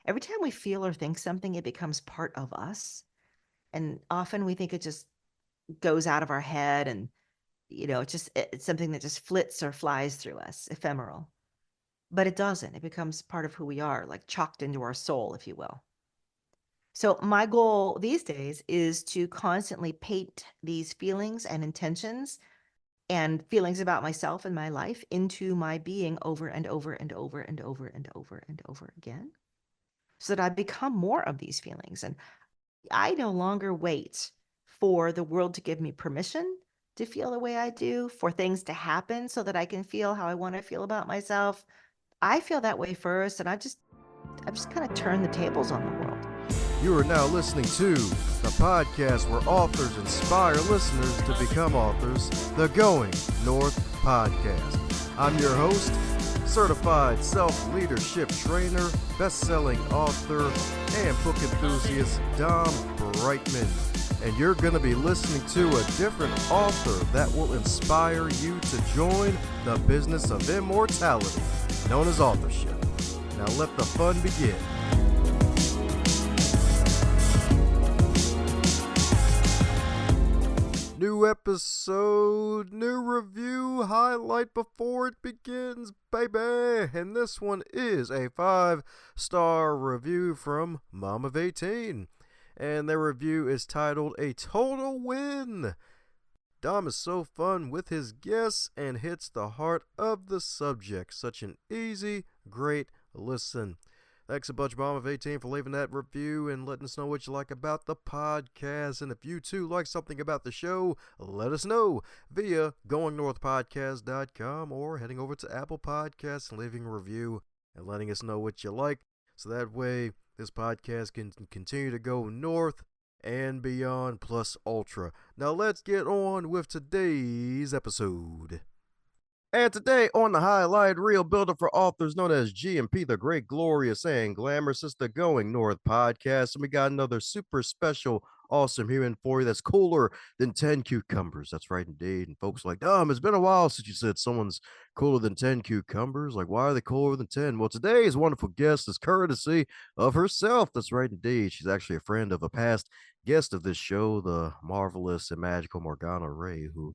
Every time we feel or think something, it becomes part of us. And often we think it just goes out of our head and, it's something that just flits or flies through us, ephemeral. But it doesn't. It becomes part of who we are, like chalked into our soul, if you will. So my goal these days is to constantly paint these feelings and intentions and feelings about myself and my life into my being over and over and over and over and over and over again, so that I become more of these feelings. And I no longer wait for the world to give me permission to feel the way I do, for things to happen so that I can feel how I want to feel about myself. I feel that way first, and I've just kind of turned the tables on the world. You are now listening to the podcast where authors inspire listeners to become authors, the Going North Podcast. I'm your host, certified self-leadership trainer, best-selling author, and book enthusiast Dom Brightman. And you're going to be listening to a different author that will inspire you to join the business of immortality, known as authorship. Now let the fun begin. New episode, new review, highlight before it begins, baby. And this one is a 5-star review from Mom of 18. And their review is titled A Total Win. Dom is so fun with his guests and hits the heart of the subject. Such an easy, great listen. Thanks a bunch, Mom of 18, for leaving that review and letting us know what you like about the podcast. And if you too like something about the show, let us know via goingnorthpodcast.com or heading over to Apple Podcasts and leaving a review and letting us know what you like. So that way this podcast can continue to go north and beyond plus ultra. Now let's get on with today's episode. And today on the highlight reel builder for authors known as G&P, the Great, Glorious, and Glamorous, is the Going North Podcast. And we got another super special, awesome human for you that's cooler than 10 cucumbers. That's right, indeed. And folks are like, it's been a while since you said someone's cooler than 10 cucumbers. Like, why are they cooler than 10? Well, today's wonderful guest is courtesy of herself. That's right, indeed. She's actually a friend of a past guest of this show, the marvelous and magical Morgana Ray, who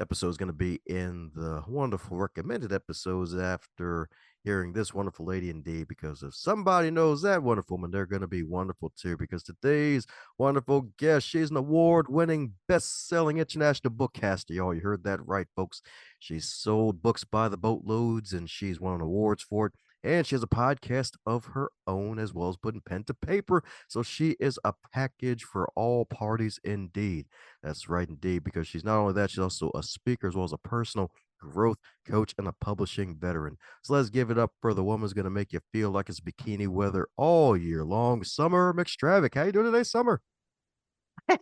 episode is going to be in the wonderful recommended episodes after hearing this wonderful lady indeed, because if somebody knows that wonderful woman, they're going to be wonderful too, because today's wonderful guest, she's an award-winning best-selling international bookcaster. Y'all, you heard that right, folks. She's sold books by the boatloads and she's won awards for it, and she has a podcast of her own as well as putting pen to paper. So she is a package for all parties indeed. That's right, indeed, because she's not only that, she's also a speaker as well as a personal growth coach and a publishing veteran. So let's give it up for the woman who's going to make you feel like it's bikini weather all year long, Summer McStravick. How you doing today, Summer?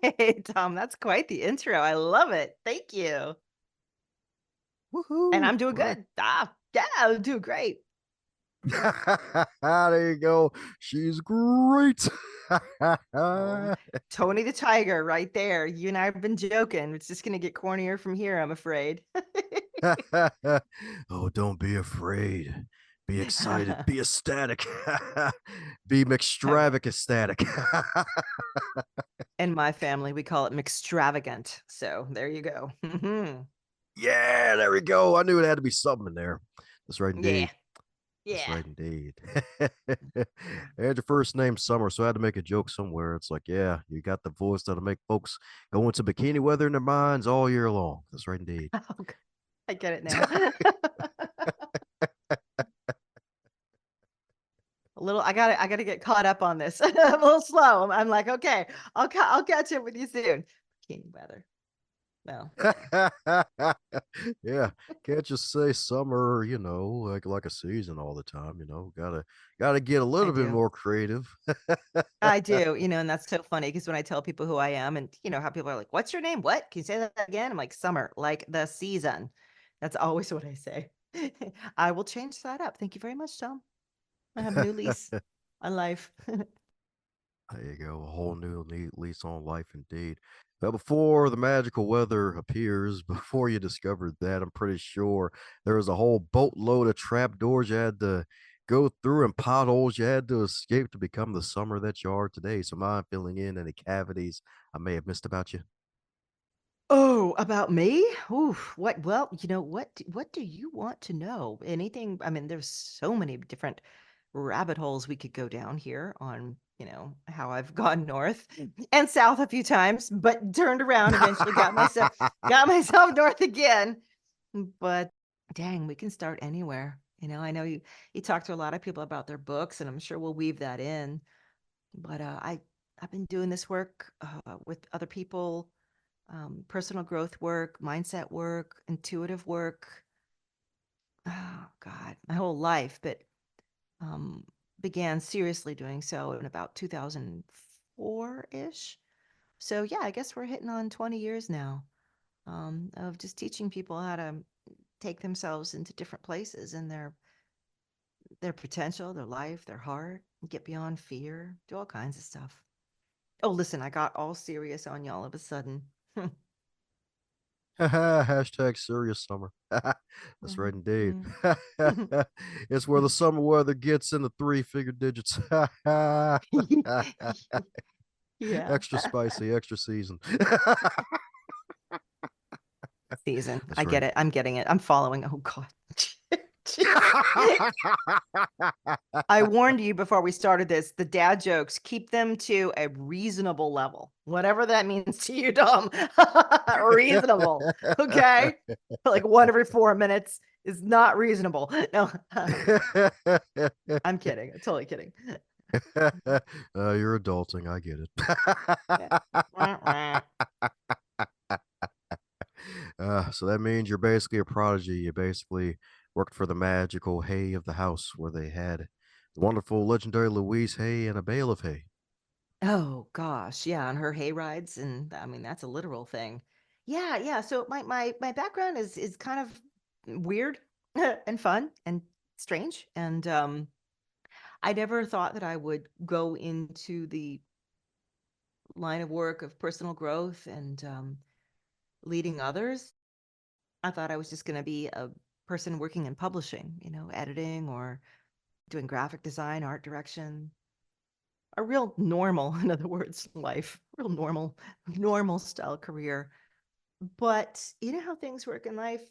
Hey, Tom, that's quite the intro. I love it. Thank you. And Woohoo! I'm doing Right. good. Yeah, I'm doing great. There you go. She's great. Oh, Tony the Tiger right there. You and I have been joking. It's just going to get cornier from here, I'm afraid. Oh, don't be afraid. Be excited. Be ecstatic. Be I will. McStravick ecstatic. In my family, we call it McStravagant. So there you go. Yeah, there we go. I knew it had to be something in there. That's right, Yeah. indeed. That's Yeah. right, indeed. And your first name Summer, so I had to make a joke somewhere. It's like, yeah, you got the voice that'll make folks go into bikini weather in their minds all year long. That's right, indeed. Oh, I get it now. I gotta get caught up on this. I'm a little slow. I'm like, okay, I'll catch up with you soon. Bikini weather. No. Yeah, can't just say summer, like a season all the time, Gotta get a I little bit do. more creative. I do, and that's so funny because when I tell people who I am and how people are like, "What's your name? What? Can you say that again?" I'm like, "Summer, like the season." That's always what I say. I will change that up. Thank you very much, Tom. I have a new lease on life. There you go, a whole new lease on life indeed. But before the magical weather appears, before you discovered that, I'm pretty sure there was a whole boatload of trap doors you had to go through and potholes you had to escape to become the summer that you are today. So, mind filling in any cavities I may have missed about you? Oh, about me? Oof, what well, what do you want to know? Anything I mean, there's so many different rabbit holes we could go down here on, how I've gone north and south a few times, but turned around, eventually got myself north again. But dang, we can start anywhere. I know you talk to a lot of people about their books, and I'm sure we'll weave that in. But I've been doing this work with other people, personal growth work, mindset work, intuitive work. Oh God, my whole life, but um, began seriously doing so in about 2004-ish. So yeah, I guess we're hitting on 20 years now, of just teaching people how to take themselves into different places in their potential, their life, their heart, get beyond fear, do all kinds of stuff. Oh, listen, I got all serious on you all of a sudden. Hashtag serious summer. That's right, Mhm, indeed. mhm. It's where the summer weather gets into three-figure digits. Yeah. Extra spicy, extra season. Season. I That's get right. it. I'm getting it. I'm following. Oh God. Jeez. I warned you before we started this, the dad jokes, keep them to a reasonable level. Whatever that means to you, Dom. Reasonable. Okay? Like one every 4 minutes is not reasonable. No, I'm kidding. I'm totally kidding. You're adulting. I get Yeah. it. Wah, wah. So that means you're basically a prodigy. You basically worked for the magical hay of the house where they had the wonderful legendary Louise Hay and a bale of hay. Oh gosh, yeah, on her hay rides, and I mean that's a literal thing. Yeah, yeah. So my background is kind of weird and fun and strange, and I never thought that I would go into the line of work of personal growth and leading others. I thought I was just going to be a person working in publishing, editing or doing graphic design, art direction, a real normal, in other words, life, real normal style career. But you know how things work in life?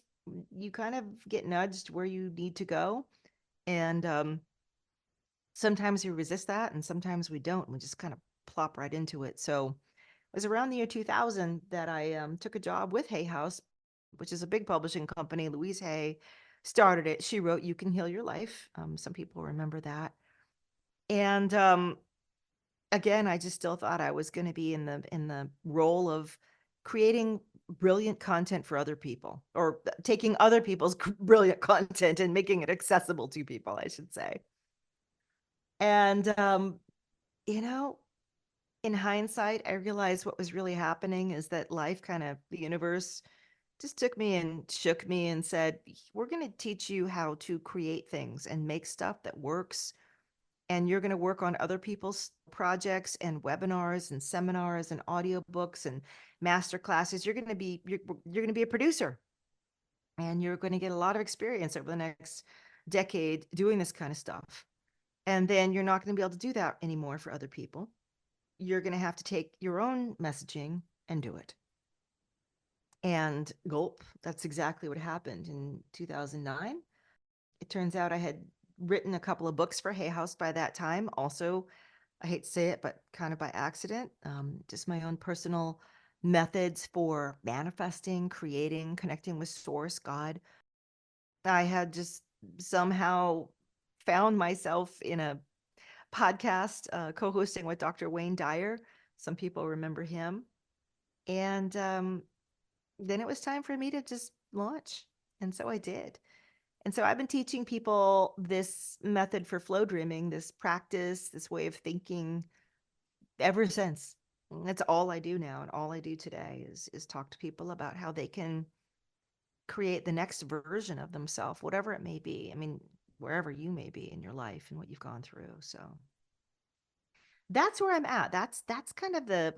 You kind of get nudged where you need to go. And sometimes we resist that, and sometimes we don't. And we just kind of plop right into it. So it was around the year 2000 that I took a job with Hay House, which is a big publishing company. Louise Hay started it. She wrote You Can Heal Your Life. Some people remember that. And again, I just still thought I was going to be in the role of creating brilliant content for other people, or taking other people's brilliant content and making it accessible to people, I should say. And you know, in hindsight, I realized what was really happening is that life kind of the universe just took me and shook me and said, "We're going to teach you how to create things and make stuff that works, and you're going to work on other people's projects and webinars and seminars and audiobooks and master classes. You're going to be a producer, and you're going to get a lot of experience over the next decade doing this kind of stuff. And then you're not going to be able to do that anymore for other people. You're going to have to take your own messaging and do it." And gulp, that's exactly what happened in 2009. It turns out I had written a couple of books for Hay House by that time. Also, I hate to say it, but kind of by accident, just my own personal methods for manifesting, creating, connecting with source, God. I had just somehow found myself in a podcast co-hosting with Dr. Wayne Dyer. Some people remember him. And then it was time for me to just launch. And so I did. And so I've been teaching people this method for flow dreaming, this practice, this way of thinking ever since. That's all I do now, and all I do today is talk to people about how they can create the next version of themselves, whatever it may be. I mean, wherever you may be in your life and what you've gone through. So that's where I'm at. That's kind of the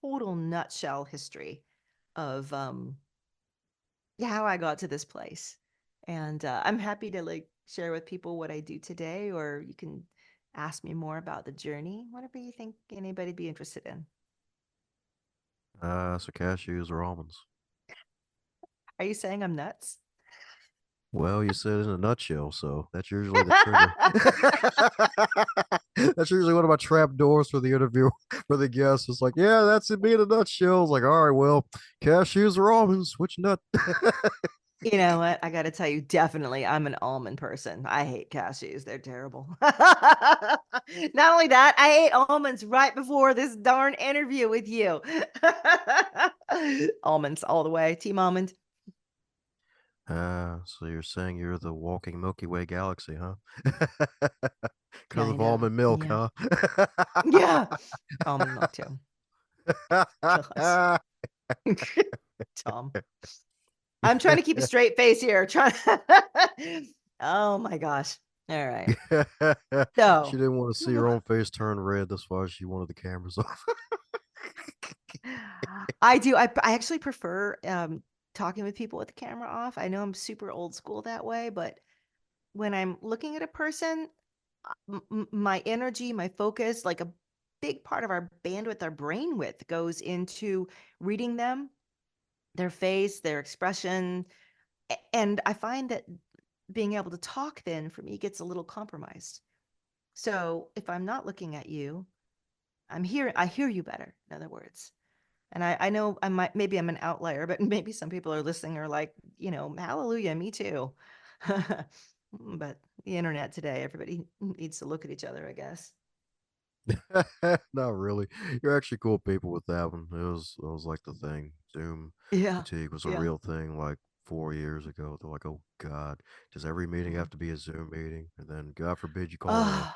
total nutshell history of yeah, how I got to this place. And I'm happy to like share with people what I do today, or you can ask me more about the journey, whatever you think anybody'd be interested in. So cashews or almonds? Are you saying I'm nuts? Well, you said in a nutshell, so that's usually the trigger. That's usually one of my trap doors for the interview for the guest. It's like, yeah, that's it, me in a nutshell. It's like, all right, well, cashews or almonds, which nut? You know what? I got to tell you, definitely, I'm an almond person. I hate cashews. They're terrible. Not only that, I ate almonds right before this darn interview with you. Almonds all the way. Team almond. So you're saying you're the walking Milky Way galaxy, huh? Because of Kinda. almond milk, Yeah. huh? Yeah. Almond milk too. Gosh. Tom. I'm trying to keep a straight face here. Trying. Oh my gosh. All right. She So didn't want to see her own face turn red. That's why she wanted the cameras off. I do. I actually prefer talking with people with the camera off. I know I'm super old school that way, but when I'm looking at a person, my energy, my focus, like a big part of our bandwidth, our brain width goes into reading them, their face, their expression. And I find that being able to talk then for me gets a little compromised. So if I'm not looking at you, I hear you better, in other words. And I know I might, maybe I'm an outlier, but maybe some people are listening are like, hallelujah, me too. But the internet today, everybody needs to look at each other, I guess. Not really. You're actually cool people with that one. It was like the thing. Zoom Yeah. fatigue was a Yeah. real thing like 4 years ago. They're like, oh God, does every meeting Mm. have to be a Zoom meeting? And then God forbid you call in a Oh,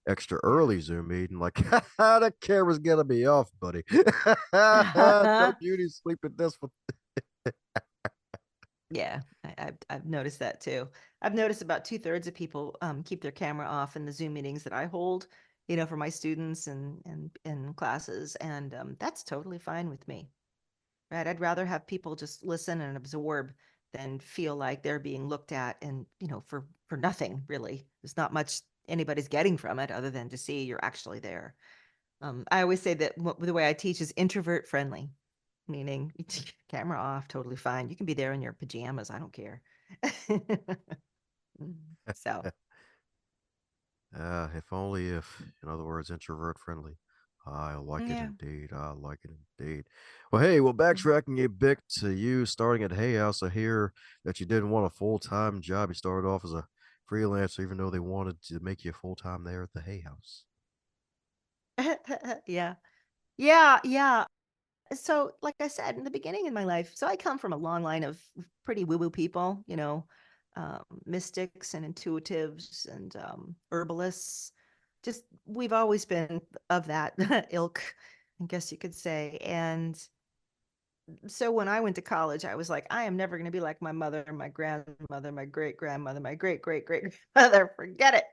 extra yeah. early Zoom meeting, like the camera's gonna be off, buddy. Don't you need to sleep at this one? Yeah, I've noticed that too. I've noticed about 2/3 of people keep their camera off in the Zoom meetings that I hold, for my students and classes, and that's totally fine with me. Right? I'd rather have people just listen and absorb than feel like they're being looked at and for nothing really. There's not much anybody's getting from it other than to see you're actually there. I always say that the way I teach is introvert friendly, meaning camera off, totally fine. You can be there in your pajamas. I don't care. So, If only if, in other words, introvert friendly. I like it yeah. indeed. I like it indeed. Well, hey, well, backtracking a bit to you starting at Hay House, I hear that you didn't want a full time job. You started off as a freelancer, even though they wanted to make you full time there at the Hay House. Yeah. Yeah. Yeah. So, like I said in the beginning in my life, so I come from a long line of pretty woo woo people, mystics and intuitives and herbalists. Just we've always been of that ilk, I guess you could say. And so when I went to college, I was like, I am never going to be like my mother, my grandmother, my great grandmother, my great great great grandmother. Forget it.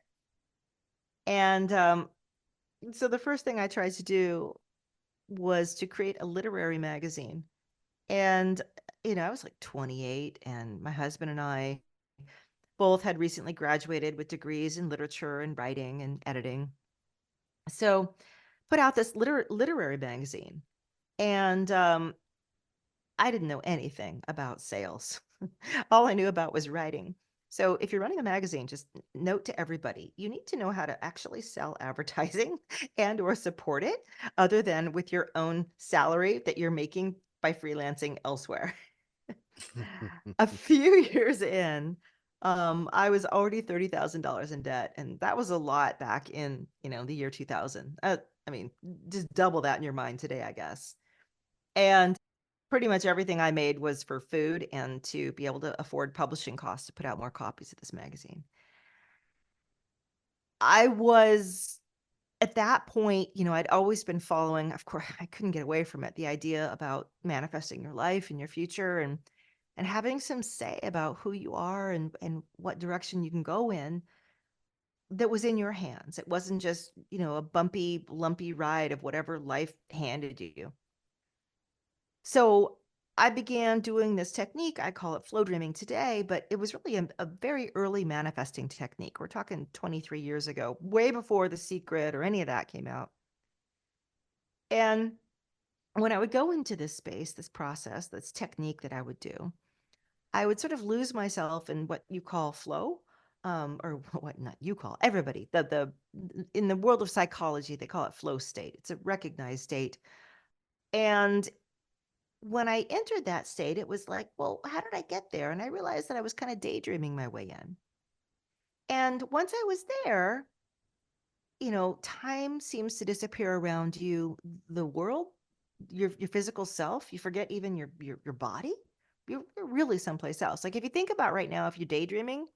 And so the first thing I tried to do was to create a literary magazine. And, I was like 28, and my husband and I both had recently graduated with degrees in literature and writing and editing. So, put out this literary magazine. And I didn't know anything about sales. All I knew about was writing. So, if you're running a magazine, just note to everybody, you need to know how to actually sell advertising and or support it other than with your own salary that you're making by freelancing elsewhere. A few years in, I was already $30,000 in debt, and that was a lot back in, the year 2000. I mean, just double that in your mind today, I guess. And pretty much everything I made was for food and to be able to afford publishing costs to put out more copies of this magazine. I was at that point, I'd always been following, of course, I couldn't get away from it, the idea about manifesting your life and your future and having some say about who you are and what direction you can go in that was in your hands. It wasn't just, a bumpy, lumpy ride of whatever life handed you. So I began doing this technique. I call it flow dreaming today, but it was really a very early manifesting technique. We're talking 23 years ago, way before The Secret or any of that came out. And when I would go into this space, this process, this technique that I would do, I would sort of lose myself in what you call flow, or what not you call everybody. The in the world of psychology, they call it flow state. It's a recognized state. And when I entered that state, it was like, well, how did I get there? And I realized that I was kind of daydreaming my way in. And once I was there, time seems to disappear around you, the world, your physical self. You forget even your body. You're really someplace else. Like if you think about right now, if you're daydreaming,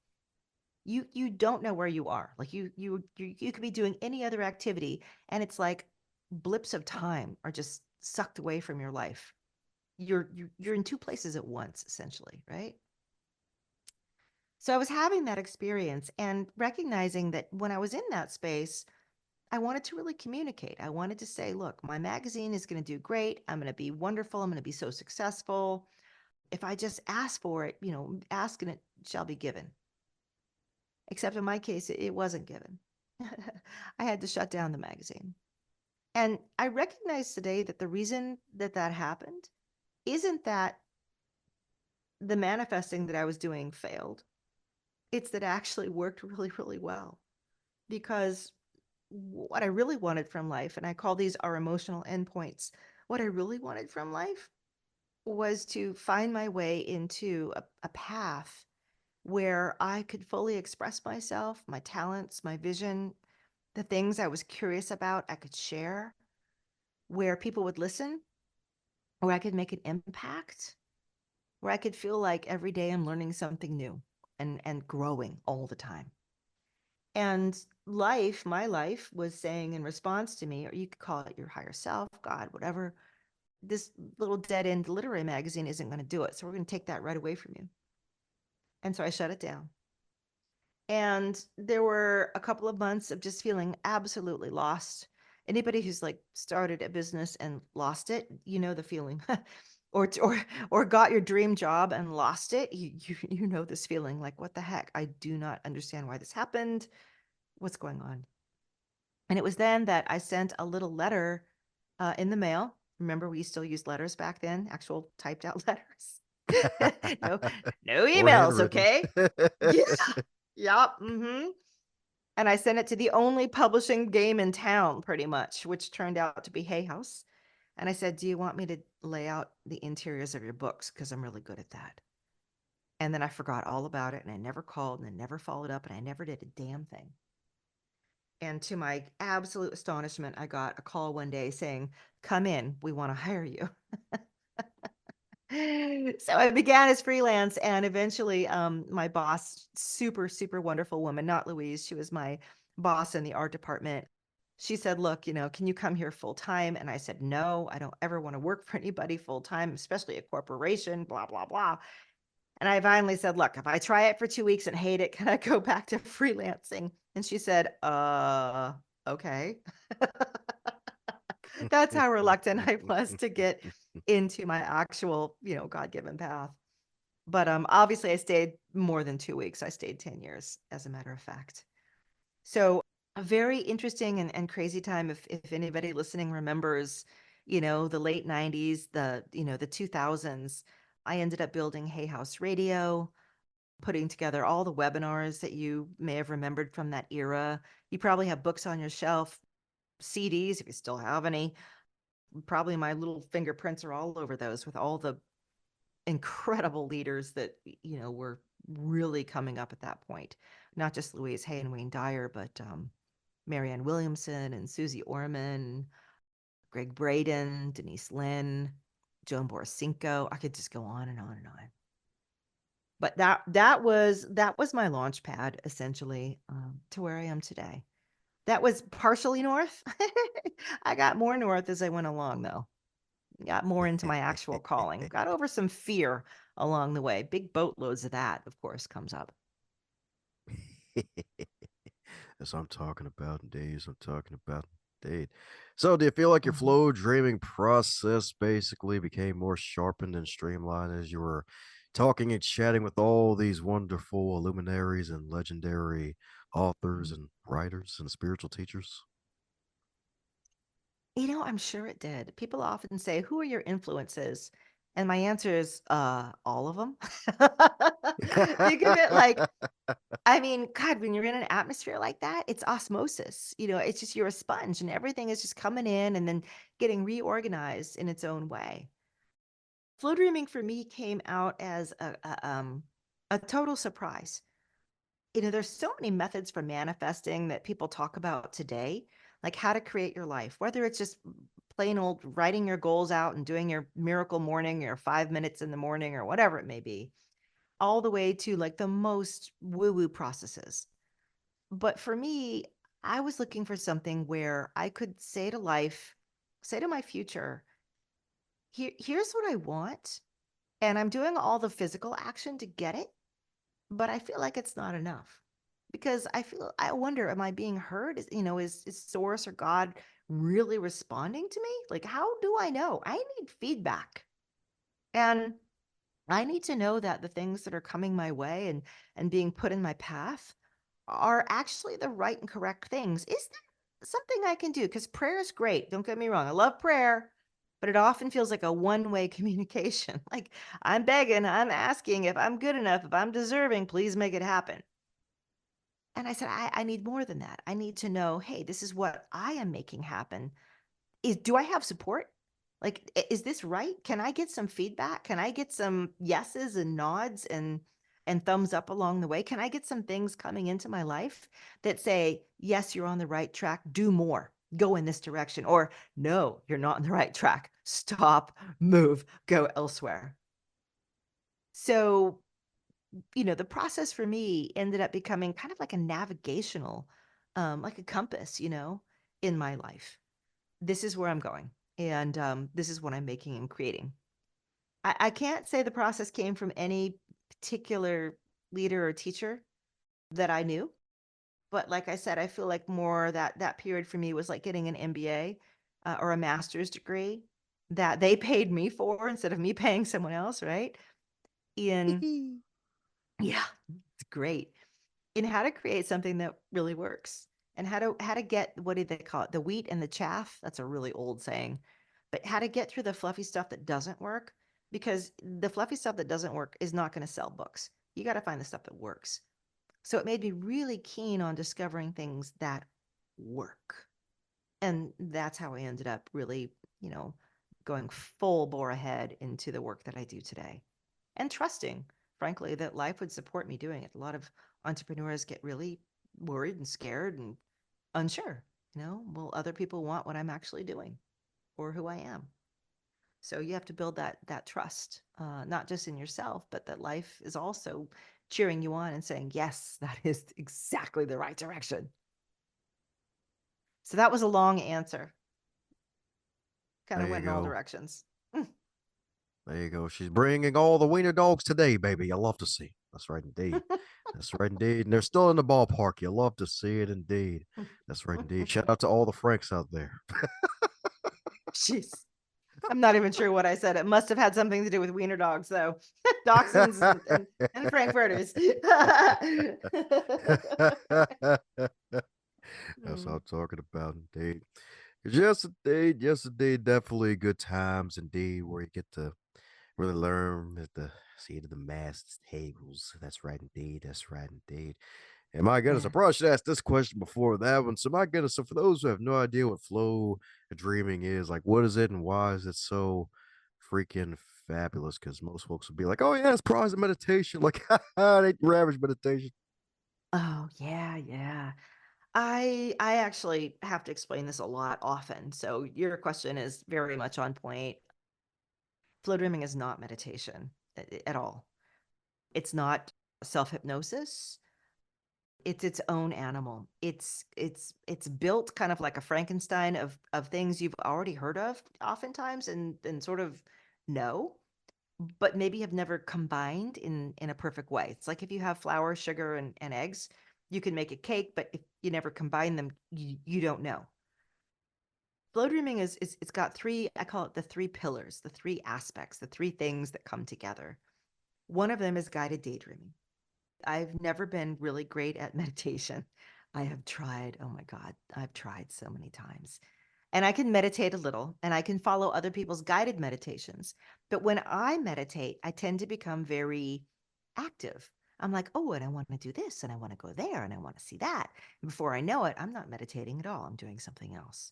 you don't know where you are. Like you could be doing any other activity, and it's like blips of time are just sucked away from your life. You're in two places at once, essentially, right? So I was having that experience and recognizing that when I was in that space, I wanted to really communicate. I wanted to say, look, my magazine is going to do great. I'm going to be wonderful. I'm going to be so successful. If I just ask for it, ask and it shall be given. Except in my case, it wasn't given. I had to shut down the magazine. And I recognize today that the reason that that happened isn't that the manifesting that I was doing failed. It's that it actually worked really, really well. Because what I really wanted from life, and I call these our emotional endpoints, what I really wanted from life was to find my way into a path where I could fully express myself, my talents, my vision, the things I was curious about, I could share, where people would listen, where I could make an impact, where I could feel like every day I'm learning something new and growing all the time. And life, my life, was saying in response to me, or you could call it your higher self, God, whatever, this little dead end literary magazine isn't going to do it. So we're going to take that right away from you. And so I shut it down. And there were a couple of months of just feeling absolutely lost. Anybody who's like started a business and lost it, you know the feeling. or got your dream job and lost it. You know this feeling like, what the heck? I do not understand why this happened. What's going on? And it was then that I sent a little letter in the mail. Remember, we still used letters back then, actual typed out letters. no, no Or emails, handwritten. okay? Yeah. Yep. And I sent it to the only publishing game in town, pretty much, which turned out to be Hay House. And I said, do you want me to lay out the interiors of your books? Because I'm really good at that. And then I forgot all about it, and I never called, and I never followed up, and I never did a damn thing. And to my absolute astonishment, I got a call one day saying, come in, we want to hire you. So I began as freelance, and eventually my boss, super, super wonderful woman, not Louise, she was my boss in the art department. She said, look, can you come here full time? And I said, no, I don't ever want to work for anybody full time, especially a corporation, blah, blah, blah. And I finally said, look, if I try it for 2 weeks and hate it, can I go back to freelancing? And she said, okay. That's how reluctant I was to get into my actual, God-given path. But obviously I stayed more than 2 weeks. I stayed 10 years, as a matter of fact. So a very interesting and crazy time. If anybody listening remembers, the late 90s, the 2000s, I ended up building Hay House Radio, putting together all the webinars that you may have remembered from that era. You probably have books on your shelf, CDs, if you still have any. Probably my little fingerprints are all over those, with all the incredible leaders that, were really coming up at that point. Not just Louise Hay and Wayne Dyer, but Marianne Williamson and Susie Orman, Greg Braden, Denise Lynn, Joan Borisinko. I could just go on and on and on. But that was my launch pad, essentially, to where I am today. That was partially north. I got more north as I went along, though. Got more into my actual calling. Got over some fear along the way. Big boatloads of that, of course, comes up. That's what I'm talking about, days I'm talking about. Indeed. So, do you feel like your Mhm. flow dreaming process basically became more sharpened and streamlined as you were talking and chatting with all these wonderful luminaries and legendary authors and writers and spiritual teachers? I'm sure it did. People often say, "Who are your influences?" And my answer is, all of them. Think of it like, I mean, God, when you're in an atmosphere like that, it's osmosis. It's just you're a sponge and everything is just coming in and then getting reorganized in its own way. Flow dreaming for me came out as a total surprise. There's so many methods for manifesting that people talk about today, like how to create your life, whether it's just plain old writing your goals out and doing your miracle morning or 5 minutes in the morning or whatever it may be, all the way to like the most woo woo processes. But for me, I was looking for something where I could say to life, say to my future, here's what I want. And I'm doing all the physical action to get it, but I feel like it's not enough because I wonder, am I being heard? Is source or God really responding to me? Like, how do I know? I need feedback. And I need to know that the things that are coming my way and being put in my path are actually the right and correct things. Is that something I can do? Because prayer is great. Don't get me wrong. I love prayer, but it often feels like a one-way communication. Like I'm begging, I'm asking if I'm good enough, if I'm deserving, please make it happen. And I said, I need more than that. I need to know, hey, this is what I am making happen. Do I have support? Like, is this right? Can I get some feedback? Can I get some yeses and nods and thumbs up along the way? Can I get some things coming into my life that say, yes, you're on the right track, do more, go in this direction, or no, you're not on the right track, stop, move, go elsewhere. So, the process for me ended up becoming kind of like a navigational, like a compass, in my life. This is where I'm going. And this is what I'm making and creating. I can't say the process came from any particular leader or teacher that I knew. But like I said, I feel like more that period for me was like getting an MBA or a master's degree that they paid me for instead of me paying someone else, right? And yeah, it's great. In how to create something that really works and how to get, what do they call it, the wheat and the chaff. That's a really old saying, but how to get through the fluffy stuff that doesn't work, because the fluffy stuff that doesn't work is not going to sell books. You got to find the stuff that works. So it made me really keen on discovering things that work, and that's how I ended up really, you know going full bore ahead into the work that I do today, and trusting, frankly, that life would support me doing it. A lot of entrepreneurs get really worried and scared and unsure. Will other people want what I'm actually doing or who I am? So you have to build that trust, not just in yourself, but that life is also cheering you on and saying, yes, that is exactly the right direction. So that was a long answer. Kind of There you went in all go. directions. There you go. She's bringing all the wiener dogs today, baby. I love to see. That's right, indeed. That's right, indeed. And they're still in the ballpark. You love to see it, indeed. That's right, indeed. Shout out to all the Franks out there. Jeez. I'm not even sure what I said. It must have had something to do with wiener dogs, though. Dachshunds and Frankfurters. That's what Mm. I'm talking about, indeed. Yes, indeed. Yes, indeed. Definitely good times, indeed, where you get to really learn at the seat of the master's tables. That's right, indeed. That's right, indeed. And my goodness, I Yeah. probably should ask this question before that one. So, my goodness, so for those who have no idea what flow dreaming is, like, what is it and why is it so freaking fabulous? Because most folks would be like, oh, yeah, it's probably meditation. Like, it ain't your average meditation. Oh, yeah, yeah. I actually have to explain this a lot often. So your question is very much on point. Flow dreaming is not meditation at all. It's not self-hypnosis. It's its own animal. It's built kind of like a Frankenstein of things you've already heard of oftentimes and sort of know, but maybe have never combined in a perfect way. It's like if you have flour, sugar, and eggs, you can make a cake, but if you never combine them, you don't know. Flow dreaming is it's got three, I call it the three pillars, the three aspects, the three things that come together. One of them is guided daydreaming. I've never been really great at meditation. I have tried, oh my God, I've tried so many times. And I can meditate a little and I can follow other people's guided meditations. But when I meditate, I tend to become very active. I'm like, oh, and I want to do this and I want to go there and I want to see that. And before I know it, I'm not meditating at all. I'm doing something else.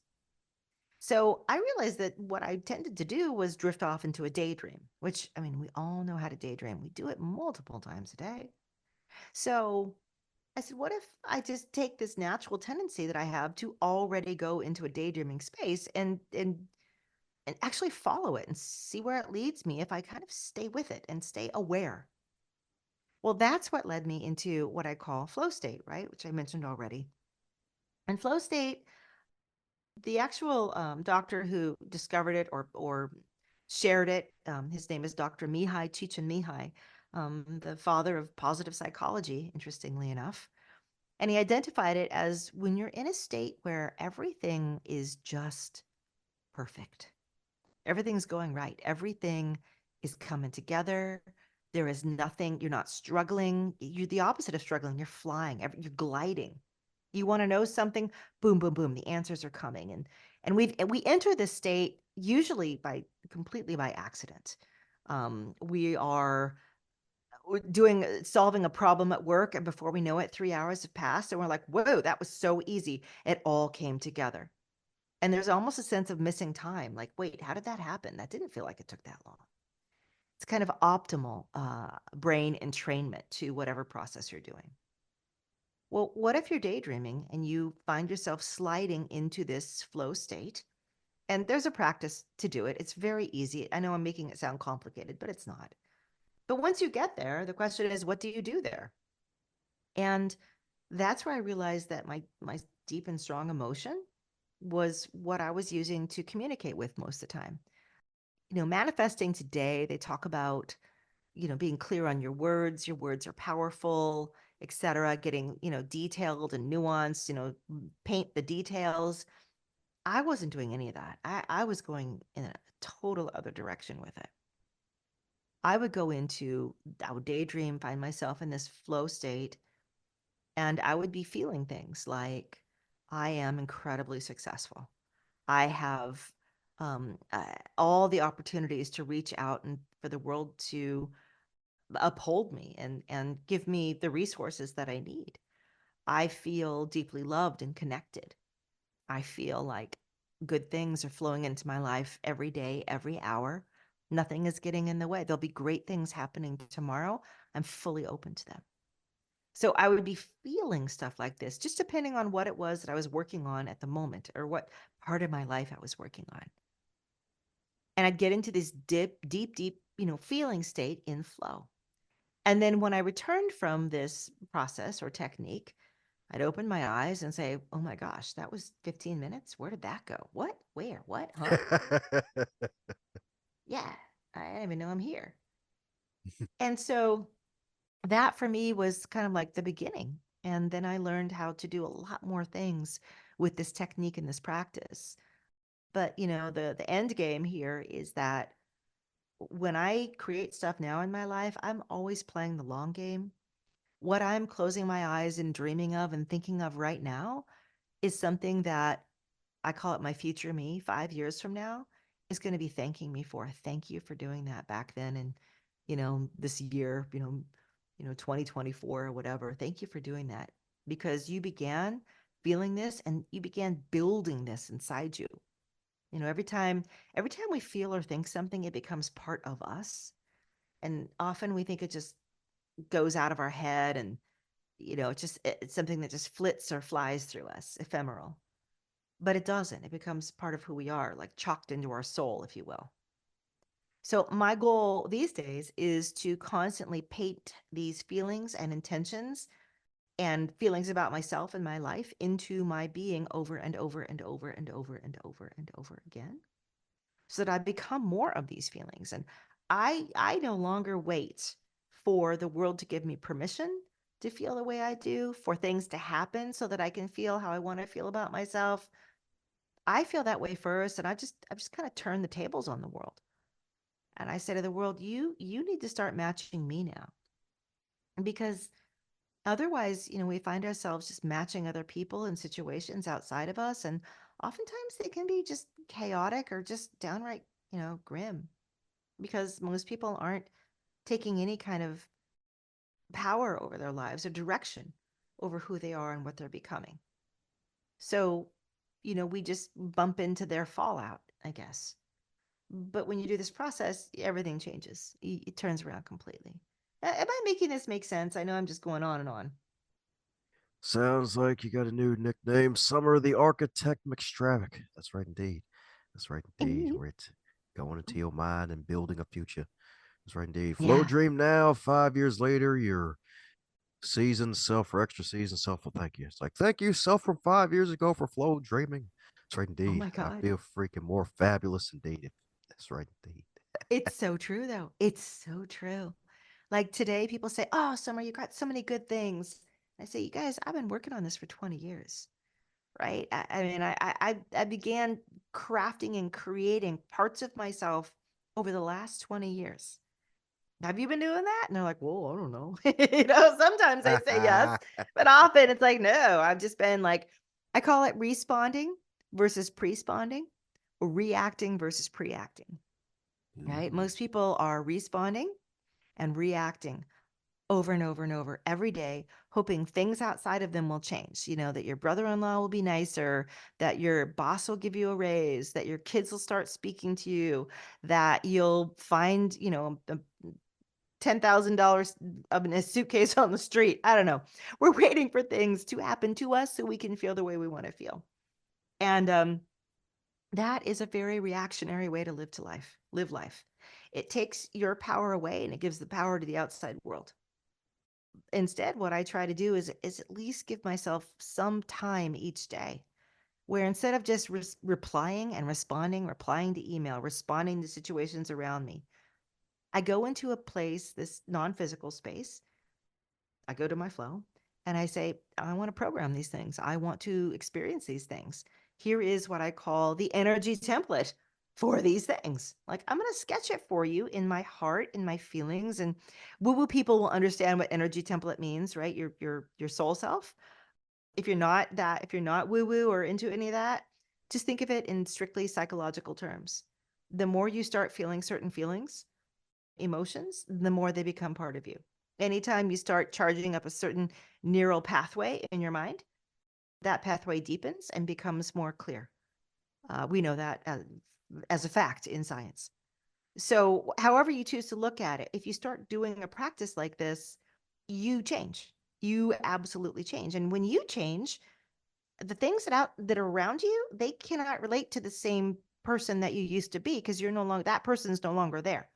So I realized that what I tended to do was drift off into a daydream, which, I mean, we all know how to daydream. We do it multiple times a day. So I said, what if I just take this natural tendency that I have to already go into a daydreaming space and actually follow it and see where it leads me if I kind of stay with it and stay aware. Well, that's what led me into what I call flow state, right? Which I mentioned already. And flow state, the actual doctor who discovered it or shared it, his name is Dr. Mihai Csikszentmihalyi, the father of positive psychology, interestingly enough. And he identified it as when you're in a state where everything is just perfect. Everything's going right. Everything is coming together. There is nothing, you're not struggling. You're the opposite of struggling. You're flying, you're gliding. You want to know something, boom, boom, boom. The answers are coming. And we enter this state usually by completely by accident. We are doing solving a problem at work, and before we know it, 3 hours have passed, and we're like, whoa, that was so easy. It all came together. And there's almost a sense of missing time. Like, wait, how did that happen? That didn't feel like it took that long. It's kind of optimal brain entrainment to whatever process you're doing. Well, what if you're daydreaming and you find yourself sliding into this flow state? And there's a practice to do it. It's very easy. I know I'm making it sound complicated, but it's not. But once you get there, the question is, what do you do there? And that's where I realized that my deep and strong emotion was what I was using to communicate with most of the time. Manifesting today, they talk about, being clear on your words are powerful, etc., getting, detailed and nuanced, paint the details. I wasn't doing any of that. I was going in a total other direction with it. I would daydream, find myself in this flow state, and I would be feeling things like I am incredibly successful. I have all the opportunities to reach out and for the world to uphold me and give me the resources that I need. I feel deeply loved and connected. I feel like good things are flowing into my life every day, every hour. Nothing is getting in the way. There'll be great things happening tomorrow. I'm fully open to them. So I would be feeling stuff like this, just depending on what it was that I was working on at the moment or what part of my life I was working on. And I'd get into this deep, feeling state in flow. And then when I returned from this process or technique, I'd open my eyes and say, oh my gosh, that was 15 minutes. Where did that go? What? Where? What? Huh? Yeah, I didn't even know I'm here. And so that for me was kind of like the beginning. And then I learned how to do a lot more things with this technique and this practice. But the end game here is that when I create stuff now in my life, I'm always playing the long game. What I'm closing my eyes and dreaming of and thinking of right now is something that I call it my future me 5 years from now is going to be thanking me for. Thank you for doing that back then. And, this year, 2024 or whatever. Thank you for doing that because you began feeling this and you began building this inside you. Every time we feel or think something, it becomes part of us. And often we think it just goes out of our head and, it's something that just flits or flies through us, ephemeral. But it doesn't. It becomes part of who we are, like chalked into our soul, if you will. So my goal these days is to constantly paint these feelings and intentions and feelings about myself and my life into my being over and over and over and over and over and over again so that I become more of these feelings. And I no longer wait for the world to give me permission to feel the way I do, for things to happen so that I can feel how I want to feel about myself. I feel that way first, and I just kind of turn the tables on the world. And I say to the world, you need to start matching me now. Because otherwise, we find ourselves just matching other people and situations outside of us, and oftentimes they can be just chaotic or just downright, grim, because most people aren't taking any kind of power over their lives or direction over who they are and what they're becoming. So, we just bump into their fallout, I guess. But when you do this process, everything changes. It turns around completely. Am I making this make sense? I know I'm just going on and on. Sounds like you got a new nickname, Summer the Architect McStravick. That's right, indeed. That's right, indeed. We're going into your mind and building a future. That's right, indeed. Flow Yeah. Dream now, 5 years later, you're season self for extra season self. Well, thank you. It's like, thank you, self from 5 years ago for Flow Dreaming. That's right, Oh indeed. my I God. feel freaking more fabulous indeed. That's right, indeed. It's so true, though. It's so true. Like today, people say, "Oh, Summer, you got so many good things." I say, "You guys, I've been working on this for 20 years, right? I mean, I began crafting and creating parts of myself over the last 20 years. Have you been doing that?" And they're like, "Well, I don't know." Sometimes I say yes, but often it's like, no, I've just been like, I call it responding versus pre-sponding, or reacting versus pre-acting, right? Ooh. Most people are responding and reacting over and over and over every day, hoping things outside of them will change. That your brother in law will be nicer, that your boss will give you a raise, that your kids will start speaking to you, that you'll find, $10,000 in a suitcase on the street. I don't know. We're waiting for things to happen to us so we can feel the way we want to feel. And that is a very reactionary way to live life. It takes your power away and it gives the power to the outside world. Instead, what I try to do is at least give myself some time each day where, instead of just replying and responding, replying to email, responding to situations around me, I go into a place, this non-physical space. I go to my flow and I say, I want to program these things. I want to experience these things. Here is what I call the energy template for these things. Like, I'm going to sketch it for you in my heart, in my feelings, and woo-woo people will understand what energy template means, right? Your soul self. If you're not woo-woo or into any of that, just think of it in strictly psychological terms. The more you start feeling certain feelings, emotions, the more they become part of you. Anytime you start charging up a certain neural pathway in your mind, that pathway deepens and becomes more clear. We know that as a fact in science. So, however you choose to look at it, if you start doing a practice like this, you change. You absolutely change. And when you change, the things that are around you, they cannot relate to the same person that you used to be, because you're no longer, that person's no longer there.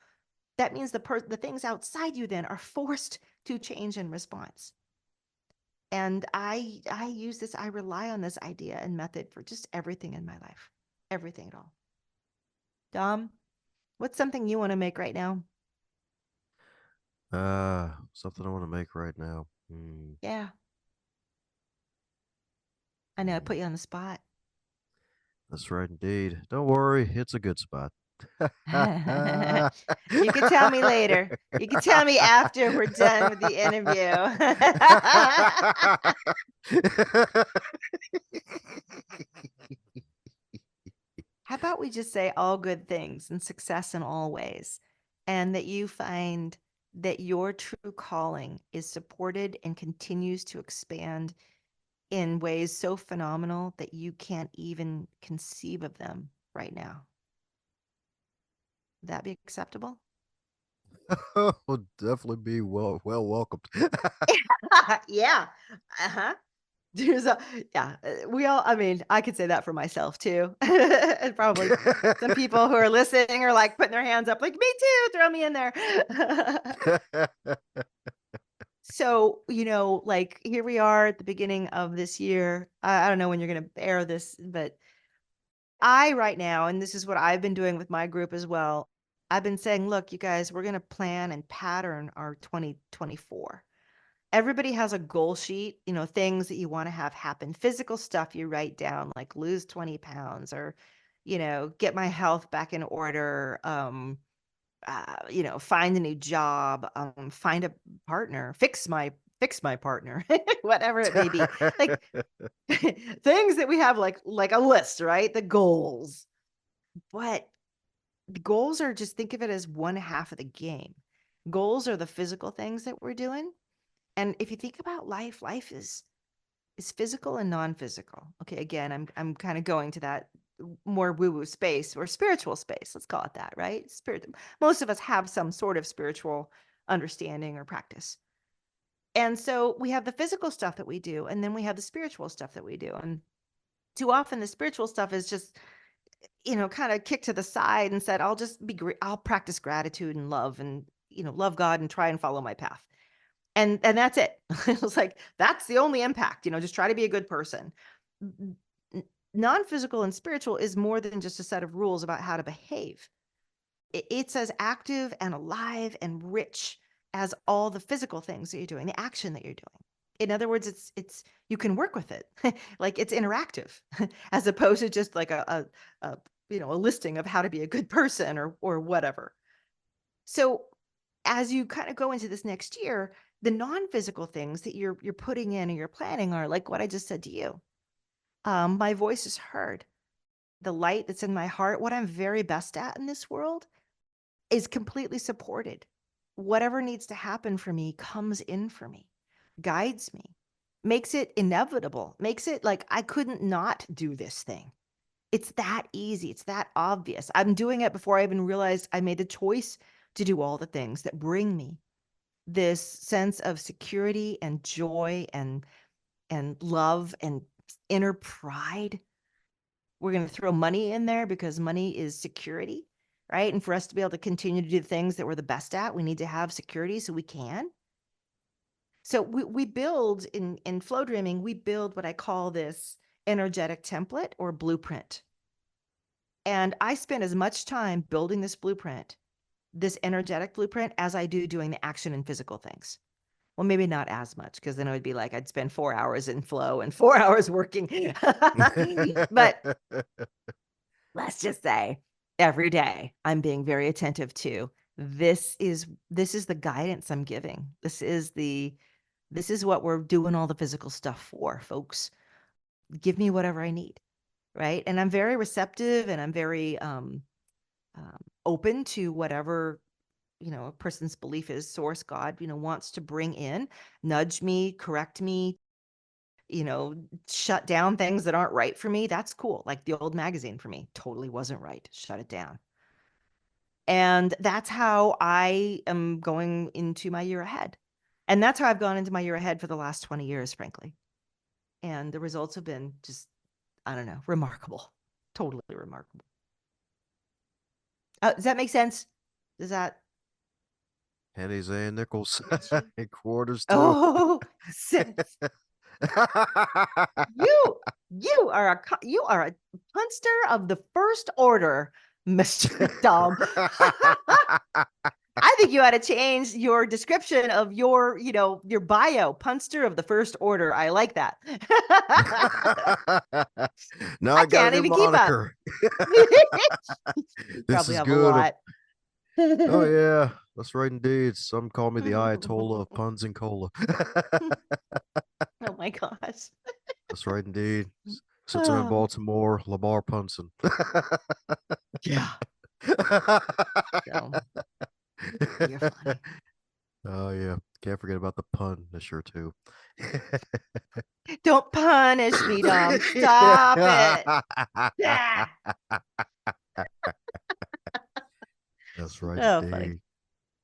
That means the things outside you then are forced to change in response. And I use this, I rely on this idea and method for just everything in my life. Everything at all. Dom, what's something you want to make right now? Something I want to make right now. Hmm. Yeah. I know I Hmm. put you on the spot. That's right, indeed. Don't worry, it's a good spot. You could tell me later. You could tell me after we're done with the interview. How about we just say all good things and success in all ways, and that you find that your true calling is supported and continues to expand in ways so phenomenal that you can't even conceive of them right now. Would that be acceptable? Will definitely be well welcomed. Yeah. Uh-huh. There's a yeah, we all, I mean, I could say that for myself too. And probably some people who are listening are like putting their hands up like, "Me too, throw me in there." So, like, here we are at the beginning of this year. I don't know when you're gonna air this, but right now, and this is what I've been doing with my group as well, I've been saying, "Look, you guys, we're gonna plan and pattern our 2024." everybody has a goal sheet, things that you want to have happen, physical stuff you write down, like lose 20 pounds or, get my health back in order, find a new job, find a partner, fix my partner, whatever it may be. Like things that we have like a list, right? The goals. But the goals are just think of it as one half of the game. Goals are the physical things that we're doing. And if you think about life is physical and non-physical. Okay, again, I'm kind of going to that more woo-woo space or spiritual space. Let's call it that, right? Spirit. Most of us have some sort of spiritual understanding or practice. And so we have the physical stuff that we do, and then we have the spiritual stuff that we do. And too often the spiritual stuff is just, kind of kicked to the side and said, I'll practice gratitude and love and, love God and try and follow my path. And that's it. It was like, that's the only impact, just try to be a good person. Non-physical and spiritual is more than just a set of rules about how to behave. It's as active and alive and rich as all the physical things that you're doing, the action that you're doing. In other words, it's you can work with it. Like it's interactive as opposed to just like a listing of how to be a good person or whatever. So as you kind of go into this next year, the non-physical things that you're putting in and you're planning are like what I just said to you. My voice is heard. The light that's in my heart, what I'm very best at in this world, is completely supported. Whatever needs to happen for me comes in for me, guides me, makes it inevitable, makes it like I couldn't not do this thing. It's that easy. It's that obvious. I'm doing it before I even realized I made the choice to do all the things that bring me this sense of security and joy and love and inner pride. We're going to throw money in there because money is security, right? And for us to be able to continue to do the things that we're the best at, we need to have security so we can. So we build in Flowdreaming, we build what I call this energetic template or blueprint. And I spend as much time building this blueprint, this energetic blueprint, as I do doing the action and physical things. Well, maybe not as much because then it would be like I'd spend 4 hours in flow and 4 hours working. But let's just say every day I'm being very attentive to this is the guidance I'm giving. This is what we're doing all the physical stuff for, folks. Give me whatever I need, right? And I'm very receptive and I'm very open to whatever a person's belief is, source, God, wants to bring in, nudge me, correct me, shut down things that aren't right for me. That's cool. Like the old magazine for me totally wasn't right. Shut it down. And that's how I am going into my year ahead. And that's how I've gone into my year ahead for the last 20 years, frankly. And the results have been just, I don't know, remarkable. Totally remarkable. Does that make sense? Does that Pennies and nickels get you? and quarters too. Oh, sis. You you are a punster of the first order, Mr. Dom. I think you had to change your description of your bio, punster of the first order. I like that. Now I I got a can't new even keep up. moniker. You This probably is have a good. lot. Oh yeah, that's right indeed. Some call me the Ayatollah of Oh puns and cola. my gosh. That's right indeed. Since I'm in Oh, Baltimore, Lamar Punson. yeah. So you're funny. Oh yeah, can't forget about the pun this year too. Don't punish me, Dom. Stop it. Yeah. That's right Oh, funny. indeed.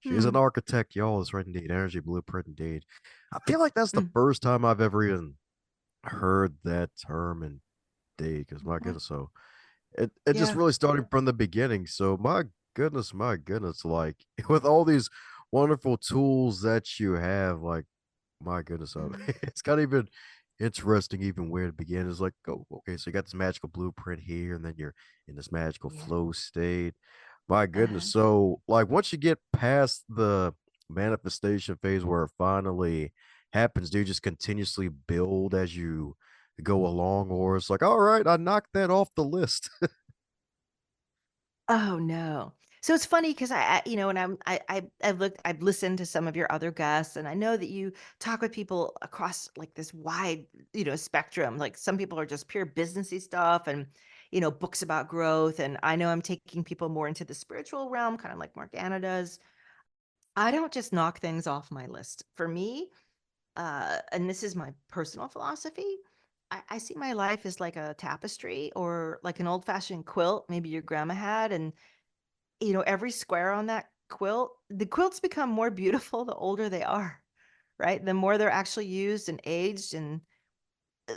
She's Hmm. an architect, y'all. That's right indeed. Energy blueprint indeed. I feel like that's the Mm. first time I've ever even heard that term indeed. Because my Mhm. goodness, so it just Yeah. really starting from the beginning. So my goodness, like with all these wonderful tools that you have, like my goodness, Mhm. it's kind of even interesting, even where to begin. Is like, oh, okay, so you got this magical blueprint here, and then you're in this magical Yeah. flow state. My goodness. Uh-huh. So, like, once you get past the manifestation phase where it finally happens? Do you just continuously build as you go along, or it's like, all right, I knocked that off the list? Oh, no. So it's funny because and I've listened to some of your other guests, and I know that you talk with people across like this wide, spectrum. Like some people are just pure businessy stuff and, books about growth. And I know I'm taking people more into the spiritual realm, kind of like Mark Anna does. I don't just knock things off my list. For me, and this is my personal philosophy, I see my life as like a tapestry or like an old fashioned quilt, maybe your grandma had. And every square on that quilt, the quilts become more beautiful the older they are, right? The more they're actually used and aged, and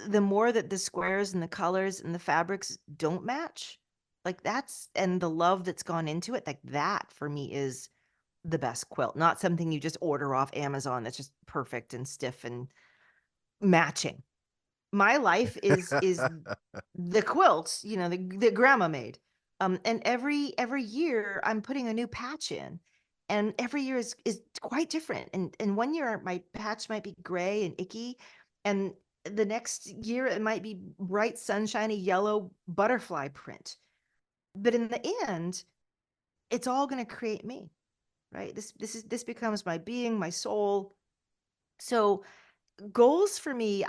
the more that the squares and the colors and the fabrics don't match. Like and the love that's gone into it, like that for me is the best quilt, not something you just order off Amazon that's just perfect and stiff and matching. My life is the quilts, that grandma made. And every year I'm putting a new patch in. And every year is quite different. And one year my patch might be gray and icky. And the next year it might be bright, sunshiny yellow butterfly print. But in the end, it's all gonna create me, right? This becomes my being, my soul. So goals for me,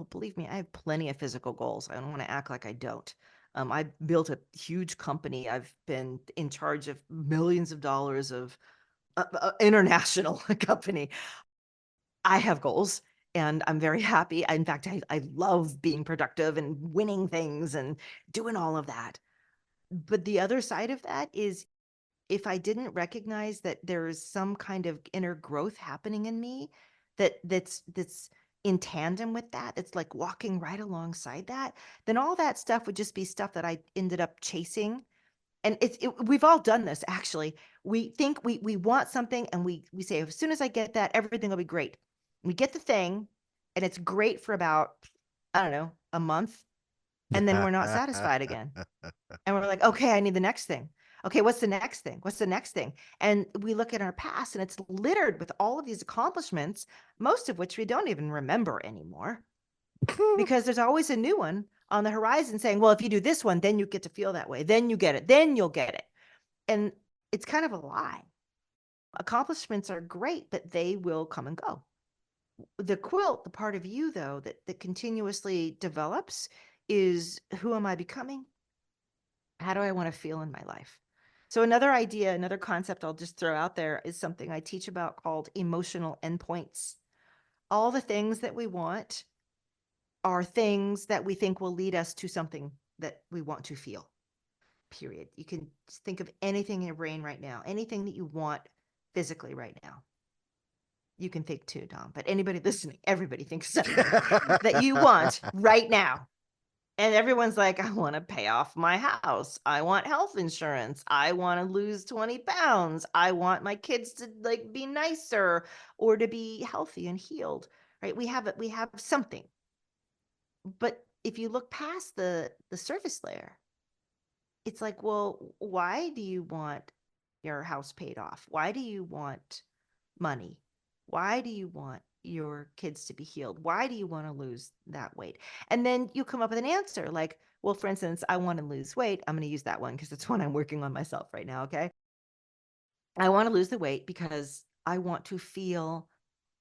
believe me, I have plenty of physical goals. I don't want to act like I don't. I built a huge company. I've been in charge of millions of dollars of international company. I have goals and I'm very happy. In fact, I love being productive and winning things and doing all of that. But the other side of that is if I didn't recognize that there is some kind of inner growth happening in me that's in tandem with that, it's like walking right alongside that, then all that stuff would just be stuff that I ended up chasing. And we've all done this actually. We think we want something and we say, as soon as I get that, everything will be great. We get the thing and it's great for about, I don't know, a month, and then we're not satisfied again. And we're like, okay, I need the next thing. Okay, what's the next thing? What's the next thing? And we look at our past and it's littered with all of these accomplishments, most of which we don't even remember anymore because there's always a new one on the horizon saying, well, if you do this one, then you get to feel that way. Then you get it. Then you'll get it. And it's kind of a lie. Accomplishments are great, but they will come and go. The quilt, the part of you though, that continuously develops is, who am I becoming? How do I want to feel in my life? So another idea, another concept I'll just throw out there is something I teach about called emotional endpoints. All the things that we want are things that we think will lead us to something that we want to feel. Period. You can think of anything in your brain right now, anything that you want physically right now. You can think too, Dom, but anybody listening, everybody thinks something that you want right now. And everyone's like, I want to pay off my house. I want health insurance. I want to lose 20 pounds. I want my kids to like be nicer or to be healthy and healed. Right? We have something. But if you look past the surface layer, it's like, well, why do you want your house paid off? Why do you want money? Why do you want your kids to be healed? Why do you want to lose that weight? And then you come up with an answer like, well, for instance, I want to lose weight. I'm going to use that one because it's one I'm working on myself right now. Okay. I want to lose the weight because I want to feel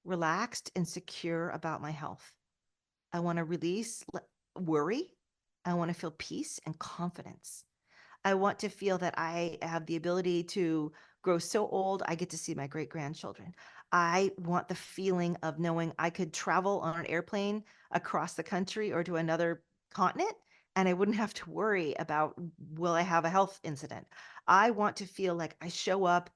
relaxed and secure about my health. I want to release worry. I want to feel peace and confidence. I want to feel that I have the ability to grow so old I get to see my great grandchildren. I want the feeling of knowing I could travel on an airplane across the country or to another continent and I wouldn't have to worry about, will I have a health incident? I want to feel like I show up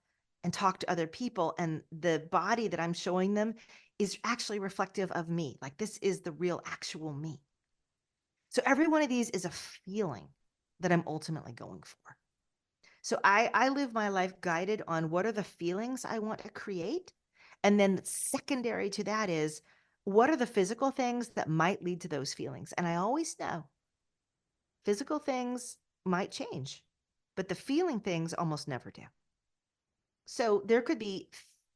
and talk to other people and the body that I'm showing them is actually reflective of me. Like this is the real actual me. So every one of these is a feeling that I'm ultimately going for. So I live my life guided on what are the feelings I want to create. And then secondary to that is, what are the physical things that might lead to those feelings? And I always know physical things might change, but the feeling things almost never do. So there could be,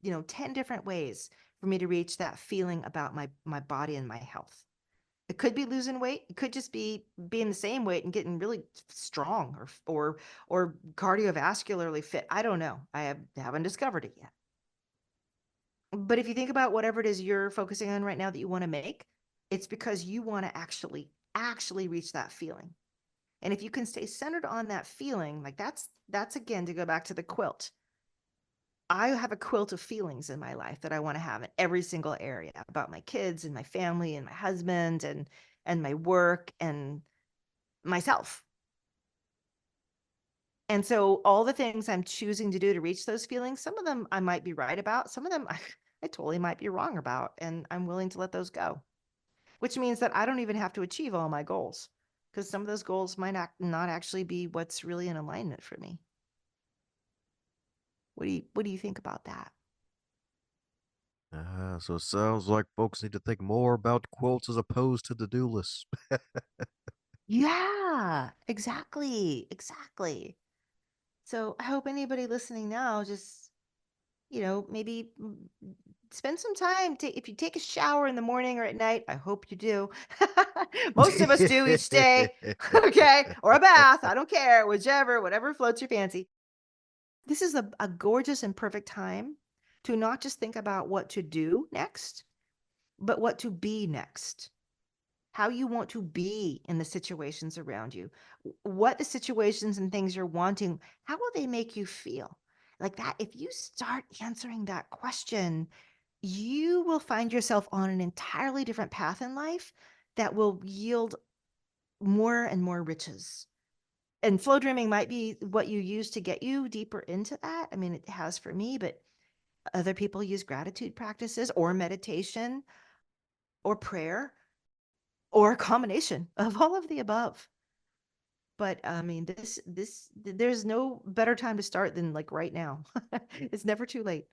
10 different ways for me to reach that feeling about my body and my health. It could be losing weight. It could just be being the same weight and getting really strong or cardiovascularly fit. I don't know. Haven't discovered it yet. But if you think about whatever it is you're focusing on right now that you want to make, it's because you want to actually reach that feeling. And if you can stay centered on that feeling, like that's again to go back to the quilt. I have a quilt of feelings in my life that I want to have in every single area about my kids and my family and my husband and my work and myself. And so all the things I'm choosing to do to reach those feelings, some of them I might be right about, some of them I totally might be wrong about, and I'm willing to let those go. Which means that I don't even have to achieve all my goals because some of those goals might not actually be what's really in alignment for me. What do you think about that? So it sounds like folks need to think more about quotes as opposed to to-do lists. Yeah, exactly. Exactly. So I hope anybody listening now just, maybe spend some time. If you take a shower in the morning or at night, I hope you do. Most of us do each day. Okay. Or a bath. I don't care. Whatever floats your fancy. This is a gorgeous and perfect time to not just think about what to do next, but what to be next. How you want to be in the situations around you, what the situations and things you're wanting, how will they make you feel? Like that, if you start answering that question, you will find yourself on an entirely different path in life that will yield more and more riches. And flow dreaming might be what you use to get you deeper into that. I mean, it has for me, but other people use gratitude practices or meditation or prayer or a combination of all of the above. But I mean, there's no better time to start than like right now. It's never too late.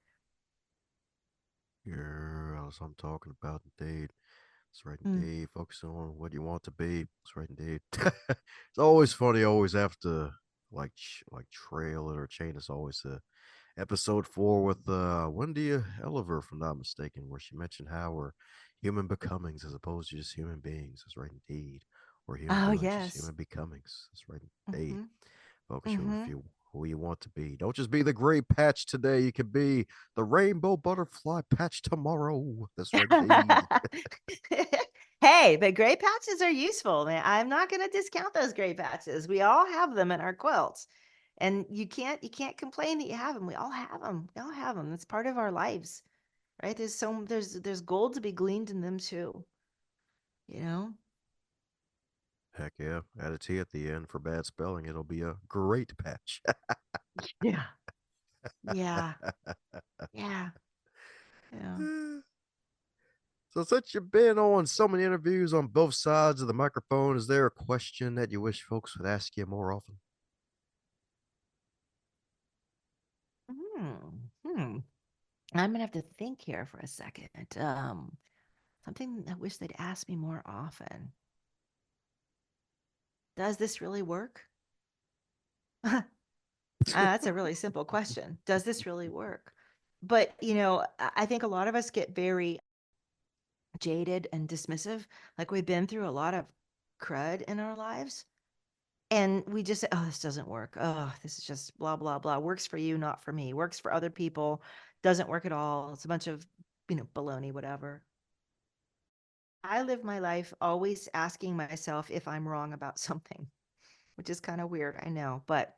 Yeah, that's what I'm talking about indeed. That's right Mm. indeed. Focus on what you want to be. That's right indeed. It's always funny, always have to like trail it or chain us always to episode 4 with Wendy Oliver, if I'm not mistaken, where she mentioned how we're human becomings as opposed to just human beings. That's right indeed. Or human Oh, doings, just yes. human becomings. That's right indeed. Mm-hmm. Focus on Mm-hmm. who you want to be. Don't just be the gray patch today. You can be the rainbow butterfly patch tomorrow. That's right indeed. Hey, but gray patches are useful, man. I'm not going to discount those gray patches. We all have them in our quilts. And you can't complain that you have them. We all have them. We all have them. It's part of our lives, right? There's gold to be gleaned in them too, you know? Heck yeah. Add a T at the end for bad spelling. It'll be a great patch. Yeah. Yeah. Yeah. Yeah. So, since you've been on so many interviews on both sides of the microphone, is there a question that you wish folks would ask you more often? Hmm. Hmm. I'm gonna have to think here for a second. Something I wish they'd ask me more often. Does this really work? That's a really simple question. Does this really work? But, I think a lot of us get very jaded and dismissive. Like we've been through a lot of crud in our lives. And we just say, oh, this doesn't work. Oh, this is just blah, blah, blah. Works for you, not for me. Works for other people. Doesn't work at all. It's a bunch of, baloney, whatever. I live my life always asking myself if I'm wrong about something, which is kind of weird, I know. But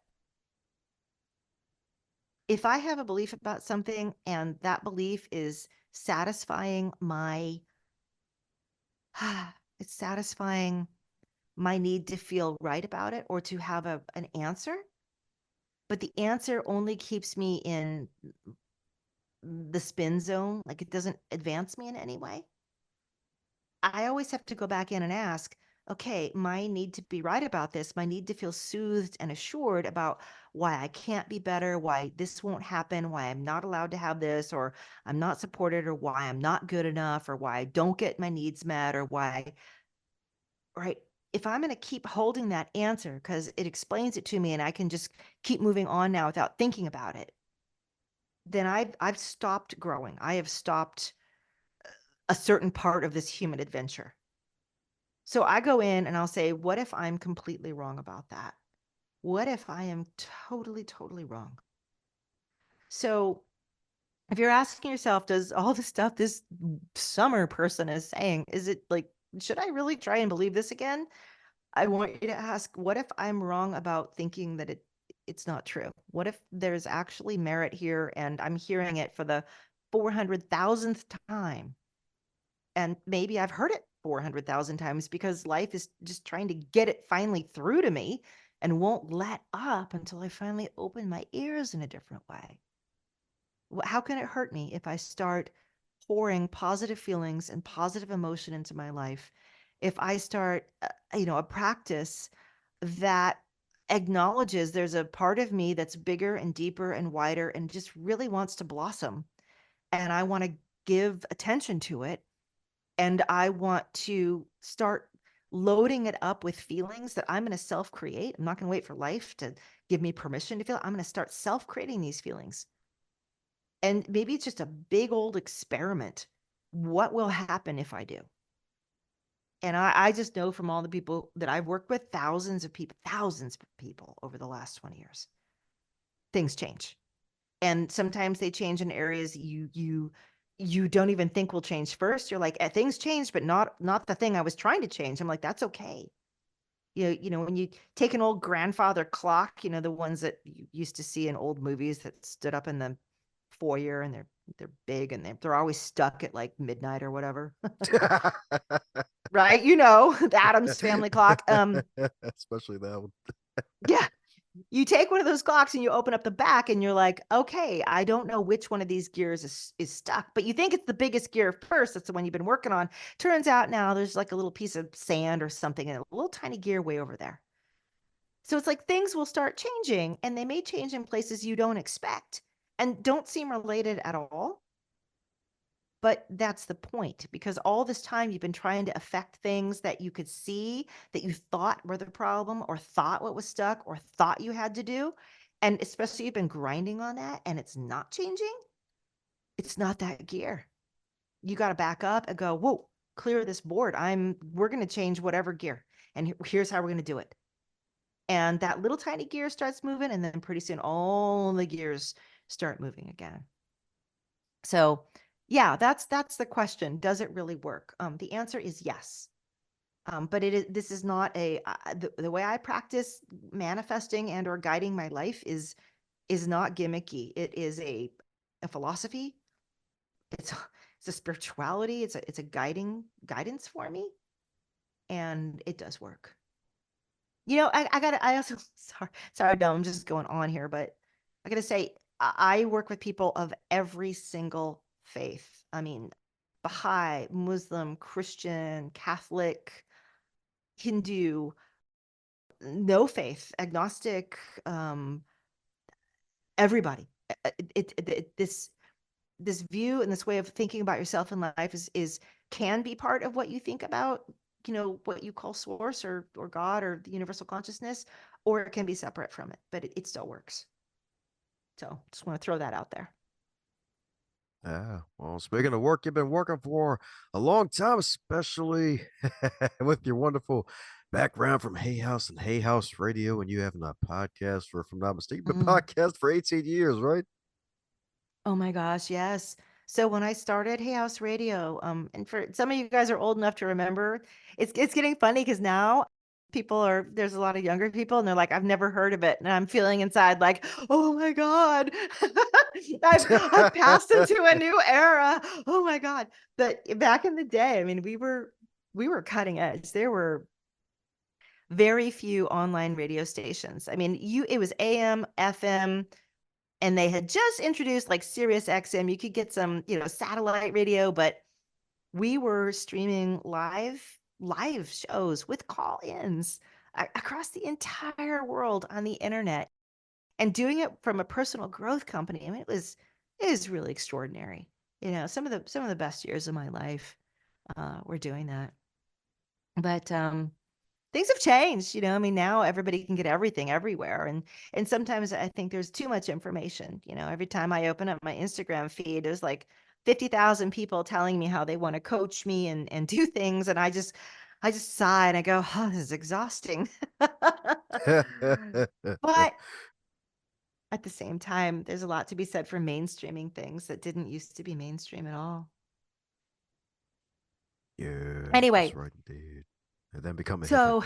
if I have a belief about something and that belief is satisfying it's satisfying my need to feel right about it or to have an answer, but the answer only keeps me in the spin zone, like it doesn't advance me in any way. I always have to go back in and ask, okay, my need to be right about this, my need to feel soothed and assured about why I can't be better, why this won't happen, why I'm not allowed to have this, or I'm not supported, or why I'm not good enough, or why I don't get my needs met, or why, right? If I'm going to keep holding that answer because it explains it to me and I can just keep moving on now without thinking about it, then I've stopped growing. I have stopped a certain part of this human adventure. So I go in and I'll say, what if I'm completely wrong about that? What if I am totally, totally wrong? So if you're asking yourself, does all the stuff this summer person is saying, is it like, should I really try and believe this again? I want you to ask, what if I'm wrong about thinking that it's not true? What if there's actually merit here and I'm hearing it for the 400,000th time? And maybe I've heard it 400,000 times because life is just trying to get it finally through to me and won't let up until I finally open my ears in a different way. How can it hurt me if I start pouring positive feelings and positive emotion into my life? If I start, a practice that acknowledges there's a part of me that's bigger and deeper and wider and just really wants to blossom, and I want to give attention to it, and I want to start loading it up with feelings that I'm going to self create. I'm not going to wait for life to give me permission to feel. I'm going to start self creating these feelings. And maybe it's just a big old experiment. What will happen if I do? And I just know from all the people that I've worked with, thousands of people over the last 20 years, things change. And sometimes they change in areas you don't even think will change first. You're like, things changed, but not the thing I was trying to change. I'm like, that's okay. When you take an old grandfather clock, the ones that you used to see in old movies that stood up in the foyer, and they're big and they're always stuck at like midnight or whatever. Right? The Adams family clock. Especially that one. Yeah. You take one of those clocks and you open up the back and you're like, okay, I don't know which one of these gears is stuck, but you think it's the biggest gear first. That's the one you've been working on. Turns out now there's like a little piece of sand or something and a little tiny gear way over there. So it's like things will start changing, and they may change in places you don't expect and don't seem related at all. But that's the point, because all this time you've been trying to affect things that you could see that you thought were the problem, or thought what was stuck, or thought you had to do. And especially you've been grinding on that and it's not changing. It's not that gear. You got to back up and go, whoa, clear this board. We're going to change whatever gear. And here's how we're going to do it. And that little tiny gear starts moving. And then pretty soon all the gears start moving again. So yeah, that's the question. Does it really work? The answer is yes. But this is not the way I practice manifesting and or guiding my life is not gimmicky. It is a philosophy. It's it's a spirituality. It's a guidance for me, and it does work. I also sorry, no, I'm just going on here, but I gotta say, I work with people of every single faith. I mean, Baha'i, Muslim, Christian, Catholic, Hindu, no faith, agnostic, everybody. This view and this way of thinking about yourself in life is can be part of what you think about, what you call source or God or the universal consciousness, or it can be separate from it, but it still works. So just want to throw that out there. Yeah. Well, speaking of work, you've been working for a long time, especially with your wonderful background from Hay House and Hay House Radio, and you having a podcast for, if I'm not mistaken, been Mm. podcast for 18 years, right? Oh my gosh, yes. So when I started Hay House Radio, and for some of you guys are old enough to remember, it's getting funny because now there's a lot of younger people and they're like, I've never heard of it. And I'm feeling inside like, oh my God, I've passed into a new era. Oh my God. But back in the day, I mean, we were cutting edge. There were very few online radio stations. I mean, it was AM, FM, and they had just introduced like Sirius XM. You could get some, satellite radio, but we were streaming live shows with call-ins across the entire world on the internet, and doing it from a personal growth company. I mean, it was really extraordinary. Some of the best years of my life were doing that. But things have changed. I mean, now everybody can get everything everywhere, and sometimes I think there's too much information. Every time I open up my Instagram feed, there's like 50,000 people telling me how they want to coach me and do things. And I just sigh and I go, oh, this is exhausting. But at the same time, there's a lot to be said for mainstreaming things that didn't used to be mainstream at all. Yeah, that's Anyway, right indeed. And then become a hippie. so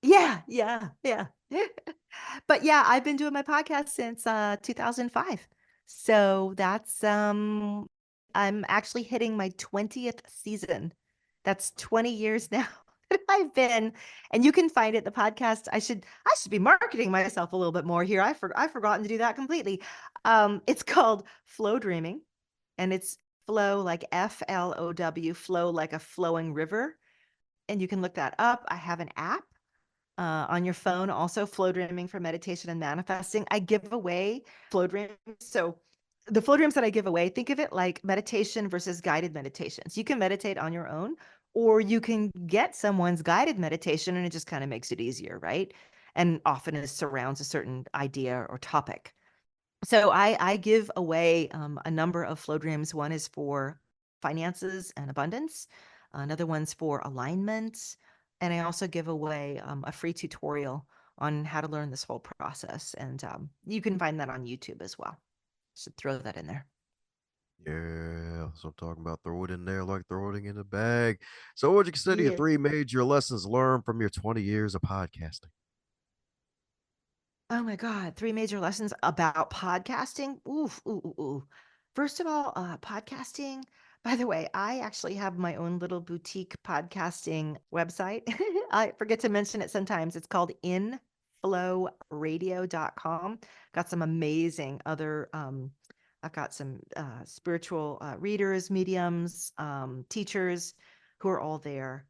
yeah, yeah, yeah. But yeah, I've been doing my podcast since 2005. So that's I'm actually hitting my 20th season. That's 20 years now that I've been, and you can find it the podcast. I should be marketing myself a little bit more here. I've forgotten to do that completely. It's called Flowdreaming, and it's flow like FLOW, flow like a flowing river. And you can look that up. I have an app on your phone, also flow dreaming for meditation and manifesting. I give away flow dreams. So the flow dreams that I give away, think of it like meditation versus guided meditations. You can meditate on your own, or you can get someone's guided meditation and it just kind of makes it easier, right? And often it surrounds a certain idea or topic. So I give away a number of flow dreams. One is for finances and abundance. Another one's for alignment. And I also give away a free tutorial on how to learn this whole process. And you can find that on YouTube as well. Should throw that in there. Yeah, so I'm talking about throw it in there like throwing it in a bag. So, what would you consider your Yeah. three major lessons learned from your 20 years of podcasting? Oh my God, 3 major lessons about podcasting. Oof, ooh, ooh, ooh. First of all, podcasting. By the way, I actually have my own little boutique podcasting website. I forget to mention it sometimes. It's called inflowradio.com. Got some amazing other I've got some spiritual readers, mediums, teachers who are all there.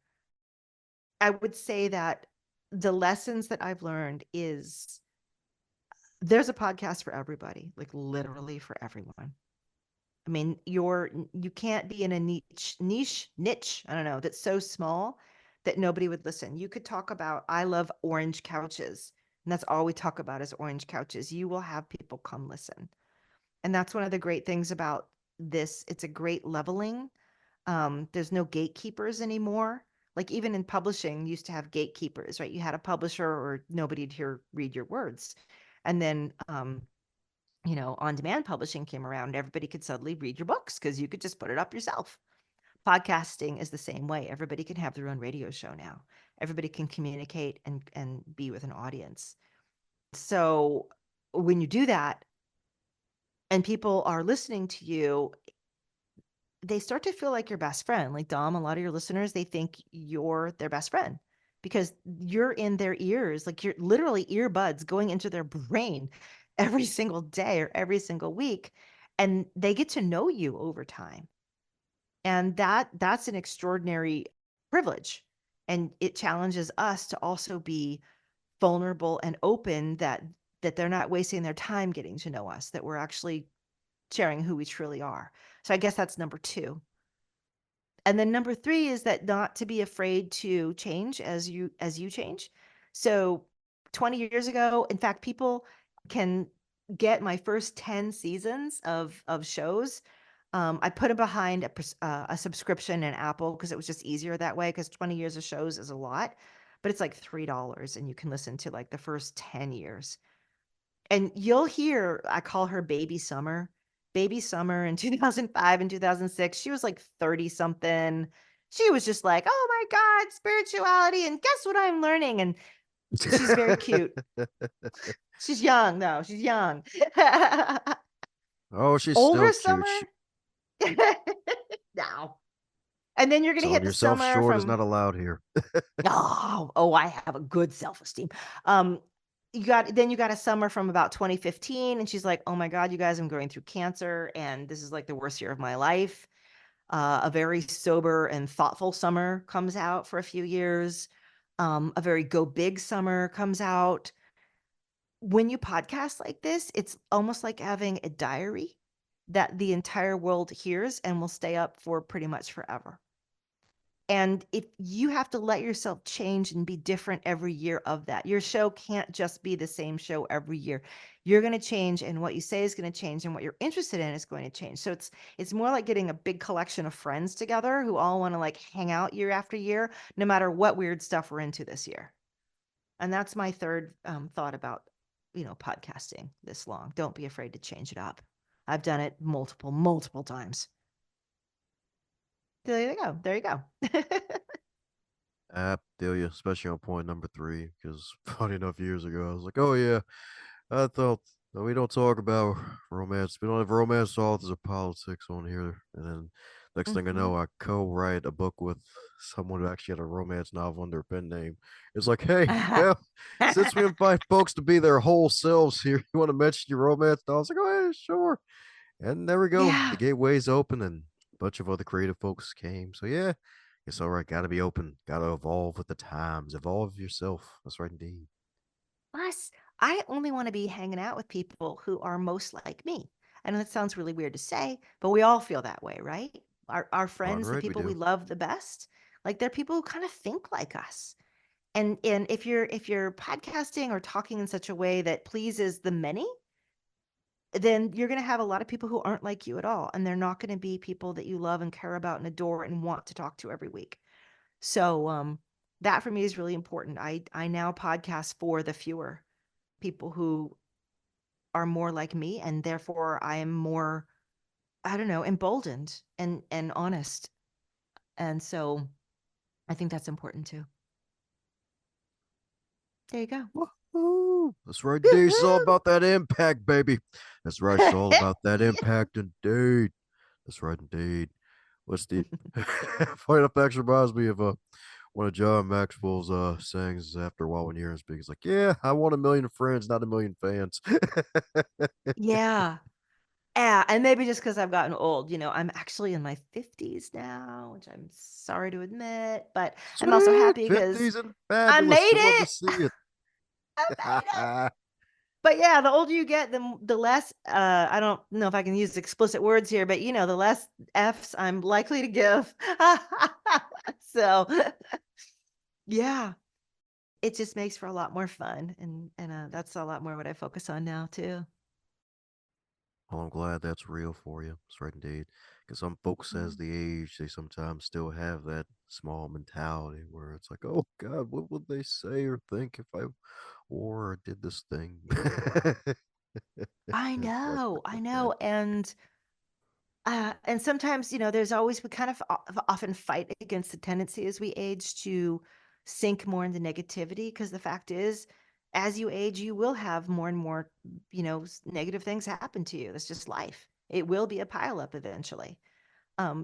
I would say that the lessons that I've learned is there's a podcast for everybody, like literally for everyone. I mean, you can't be in a niche, I don't know, that's so small that nobody would listen. You could talk about I love orange couches, and that's all we talk about is orange couches. You will have people come listen. And that's one of the great things about this. It's a great leveling. There's no gatekeepers anymore. Like even in publishing, you used to have gatekeepers, right? You had a publisher or nobody'd hear read your words. And then on demand publishing came around, everybody could suddenly read your books because you could just put it up yourself. Podcasting is the same way. Everybody can have their own radio show now. Everybody can communicate and be with an audience. So when you do that and people are listening to you, they start to feel like your best friend. Like Dom, a lot of your listeners, they think you're their best friend because you're in their ears, like you're literally earbuds going into their brain every single day or every single week. And they get to know you over time. And that's an extraordinary privilege. And it challenges us to also be vulnerable and open that they're not wasting their time getting to know us, that we're actually sharing who we truly are. So I guess that's number two. And then number 3 is that not to be afraid to change as you change. So 20 years ago, in fact, people can get my first 10 seasons of shows. I put it behind a subscription in Apple because it was just easier that way because 20 years of shows is a lot, but it's like $3 and you can listen to like the first 10 years. And you'll hear I call her Baby Summer. Baby Summer in 2005 and 2006, she was like 30 something. She was just like, "Oh my god, spirituality and guess what I'm learning?" And she's very cute. She's young though. She's young. Oh, she's still Older cute. Summer? No. And then you're going to Selling hit the yourself summer short is from not allowed here. oh, I have a good self-esteem. Um, you got a summer from about 2015, and she's like, "Oh my God, you guys, I'm going through cancer, and this is like the worst year of my life." A very sober and thoughtful summer comes out for a few years. A very go big summer comes out. When you podcast like this, it's almost like having a diary that the entire world hears and will stay up for pretty much forever. And if you have to let yourself change and be different every year of that, your show can't just be the same show every year. You're going to change, and what you say is going to change, and what you're interested in is going to change. So it's more like getting a big collection of friends together who all want to like hang out year after year, no matter what weird stuff we're into this year. And that's my third thought about, podcasting this long. Don't be afraid to change it up. I've done it multiple times. There you go. There you go. I feel you, especially on point number three, because funny enough, years ago, I was like, oh yeah, I thought no, we don't talk about romance. We don't have romance authors or politics on here. And then next thing I Hmm. know, I co-write a book with someone who actually had a romance novel under a pen name. It's like, hey, well, since we invite folks to be their whole selves here, you want to mention your romance novel? I was like, oh yeah, sure. And there we go. The Yeah. gateway's open, and a bunch of other creative folks came. So yeah, it's all right. Got to be open. Got to evolve with the times. Evolve yourself. That's right, indeed. Plus, I only want to be hanging out with people who are most like me. I know that sounds really weird to say, but we all feel that way, right? Our Darn friends, the right, we people we do. love the best, like they're people who kind of think like us. And if you're podcasting or talking in such a way that pleases the many, then you're going to have a lot of people who aren't like you at all, and they're not going to be people that you love and care about and adore and want to talk to every week. So that for me is really important. I now podcast for the fewer people who are more like me, and therefore I am more, I don't know, emboldened and honest. And so I think that's important too. There you go. Woohoo! That's right, indeed. It's all about that impact, baby. That's right. It's all about that Yeah. impact, indeed. That's right, indeed. What's the funny enough? Actually reminds me of one of John Maxwell's sayings after a while when you're speaking. He's like, "Yeah, I want a million friends, not a million fans." Yeah. Yeah, and maybe just because I've gotten old, I'm actually in my 50s now, which I'm sorry to admit, but I'm also Sweet happy because 50s and I made fabulous. We love to it. see it. I made it. But yeah, the older you get, the less I don't know if I can use explicit words here, but the less F's I'm likely to give. So yeah, it just makes for a lot more fun, and that's a lot more what I focus on now too. Well, I'm glad that's real for you. That's right, indeed. Because some folks, as Mm. they age, they sometimes still have that small mentality where it's like, oh God, what would they say or think if I wore or did this thing? I know, and sometimes, there's always we kind of often fight against the tendency as we age to sink more into negativity because the fact is, as you age, you will have more and more, negative things happen to you. That's just life. It will be a pileup eventually.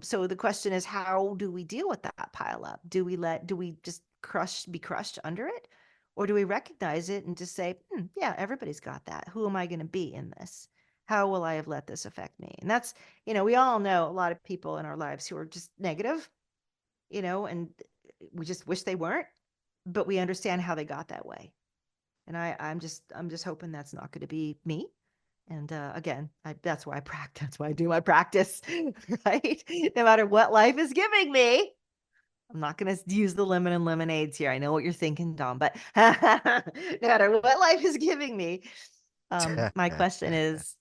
So the question is, how do we deal with that pile up? Do we just be crushed under it? Or do we recognize it and just say, yeah, everybody's got that. Who am I going to be in this? How will I have let this affect me? And that's, we all know a lot of people in our lives who are just negative, and we just wish they weren't, but we understand how they got that way. And I'm just hoping that's not going to be me. And again, that's why I practice. That's why I do my practice, right? No matter what life is giving me, I'm not going to use the lemon and lemonades here. I know what you're thinking, Dom, but no matter what life is giving me, my question is,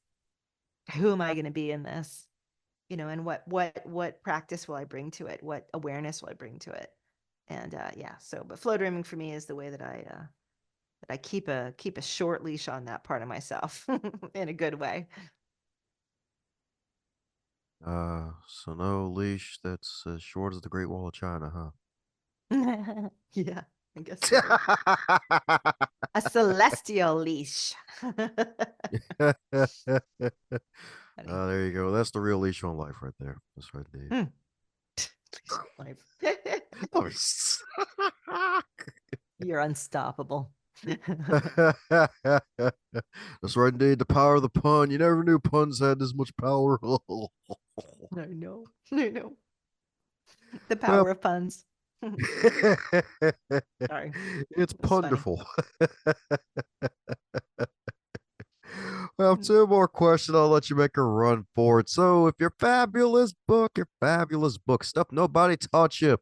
who am I going to be in this? And what practice will I bring to it? What awareness will I bring to it? And yeah, so but flow dreaming for me is the way that I keep a short leash on that part of myself in a good way. So no leash that's as short as the Great Wall of China, Yeah, I guess so. huh? A celestial leash. Funny. There you go. That's the real leash on life right there. That's right, Dave. Hmm. Leash on life. Oh, s- You're unstoppable. That's right, indeed. The power of the pun. You never knew puns had this much power. I know. I know. The Well, power of puns. Sorry. it's That's funny. punderful. Well, Mm. two more questions. I'll let you make a run for it. So, if your fabulous book, stuff nobody taught you,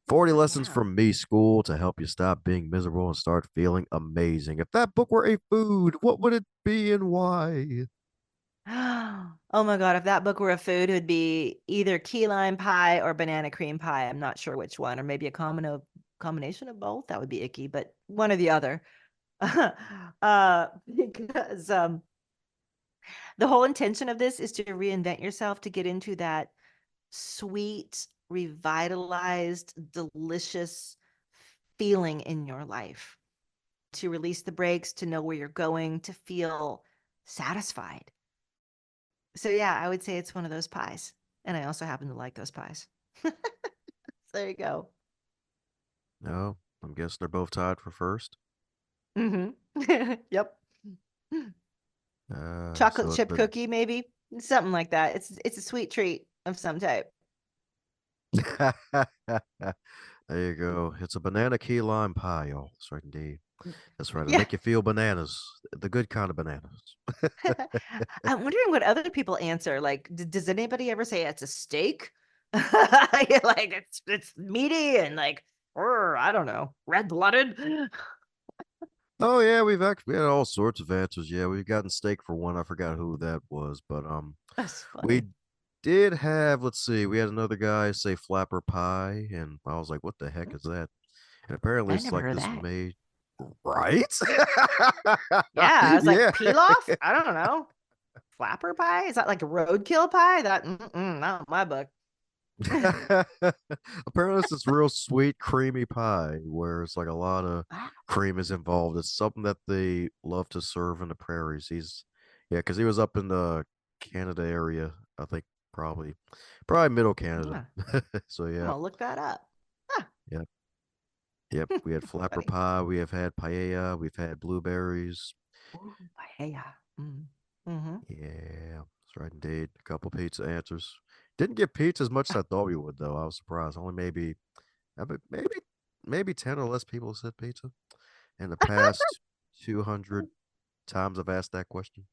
40 lessons Yeah. from M.E.School to help you stop being miserable and start feeling amazing. If that book were a food, what would it be and why? Oh my God, if that book were a food, it would be either key lime pie or banana cream pie. I'm not sure which one, or maybe a combination of both. That would be icky, but one or the other. Because the whole intention of this is to reinvent yourself to get into that sweet, revitalized, delicious feeling in your life, to release the brakes, to know where you're going, to feel satisfied. So yeah, I would say it's one of those pies. And I also happen to like those pies. There you go. No, I'm guessing they're both tied for first. Hmm. Yep. Chocolate So it's chip been cookie, maybe something like that. It's a sweet treat of some type. there you go. It's a banana key lime pie, y'all. That's right, indeed. That's right. It'll Yeah. make you feel bananas, the good kind of bananas. I'm wondering what other people answer. Like, does anybody ever say it's a steak? Like it's meaty and like, I don't know, red blooded. Oh yeah, we had all sorts of answers. Yeah, we've gotten steak for one. I forgot who that was, but That's we funny. did have. Let's see, we had another guy say flapper pie, and I was like, "What the heck is that?" And apparently, I it's never like heard of this that. made right. Yeah, I was like, Yeah. pilaf? I don't know. Flapper pie? Is that like a roadkill pie? That not in my book. Apparently, it's this real sweet, creamy pie where it's like a lot of Wow. cream is involved. It's something that they love to serve in the prairies. Yeah, because he was up in the Canada area, I think probably middle Canada. Huh. So I'm yeah, gonna look that up. Huh. yep, yep. We had flapper Funny. pie, we have had paella, we've had blueberries. Ooh, paella. Mm-hmm. Yeah, that's right, indeed. A couple pizza answers. Didn't get pizza as much as I thought we would, though. I was surprised. Only maybe 10 or less people said pizza in the past 200 times I've asked that question.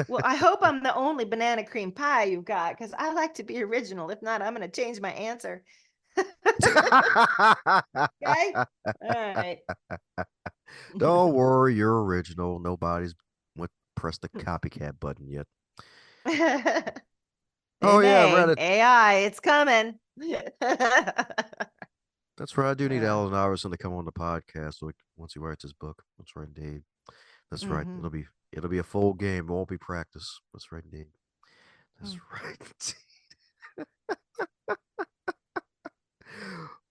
Well, I hope I'm the only banana cream pie you've got because I like to be original. If not, I'm gonna change my answer. Okay. All right. Don't worry, you're original. Nobody's went pressed the copycat button yet. They Oh yeah, may. Reddit. AI, it's coming. That's right. I do need Yeah. Alan Iverson to come on the podcast once he writes his book. That's right, indeed. That's right. Hmm. It'll be a full game. It won't be practice. That's right, indeed. That's Mm. right.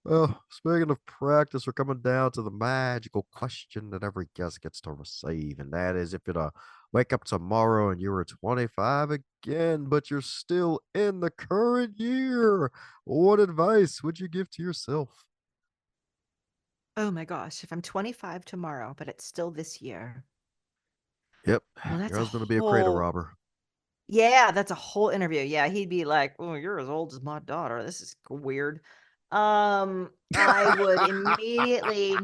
Well, speaking of practice, we're coming down to the magical question that every guest gets to receive, and that is if you'd wake up tomorrow and you were 25 again, but you're still in the current year, what advice would you give to yourself? Oh my gosh, if I'm 25 tomorrow, but it's still this year. Yep, Well, your that's a husband will be a cradle whole robber. Yeah, that's a whole interview. Yeah, he'd be like, "Oh, you're as old as my daughter. This is weird." I would immediately,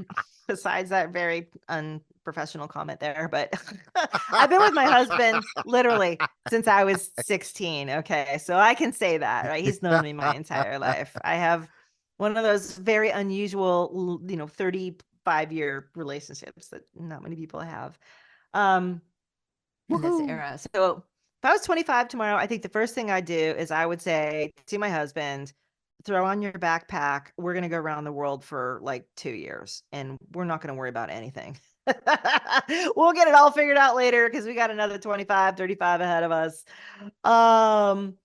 besides that very unprofessional comment there, but I've been with my husband literally since I was 16. Okay, so I can say that, right? He's known me my entire life. I have one of those very unusual, 35-year relationships that not many people have. Um, in this Woohoo! era. So if I was 25 tomorrow, I think the first thing I'd do is I would say to my husband, throw on your backpack. We're going to go around the world for like 2 years and we're not going to worry about anything. We'll get it all figured out later because we got another 25, 35 ahead of us. Um,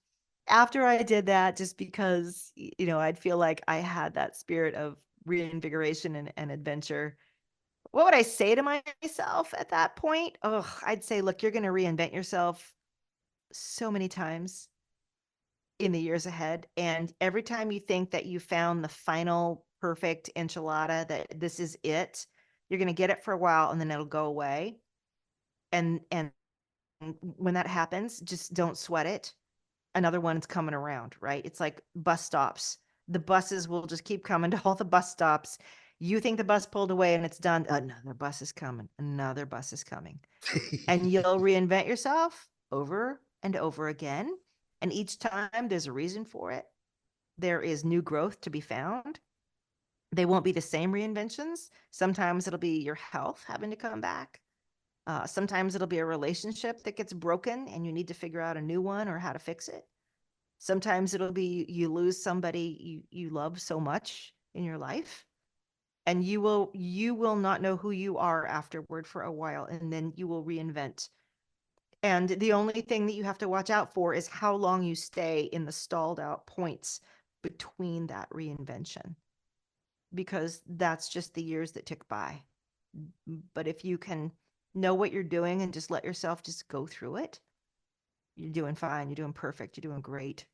After I did that, just because, I'd feel like I had that spirit of reinvigoration and adventure. What would I say to myself at that point? Oh, I'd say, look, you're going to reinvent yourself so many times in the years ahead. And every time you think that you found the final perfect enchilada, that this is it, you're going to get it for a while and then it'll go away. And when that happens, just don't sweat it. Another one's coming around, right? It's like bus stops. The buses will just keep coming to all the bus stops. You think the bus pulled away and it's done. Another bus is coming. Another bus is coming. And you'll reinvent yourself over and over again. And each time there's a reason for it. There is new growth to be found. They won't be the same reinventions. Sometimes it'll be your health having to come back. Sometimes it'll be a relationship that gets broken and you need to figure out a new one or how to fix it. Sometimes it'll be you lose somebody you love so much in your life, and you will not know who you are afterward for a while, and then you will reinvent. And the only thing that you have to watch out for is how long you stay in the stalled out points between that reinvention, because that's just the years that tick by. But if you can know what you're doing and just let yourself just go through it, you're doing fine. You're doing perfect. You're doing great.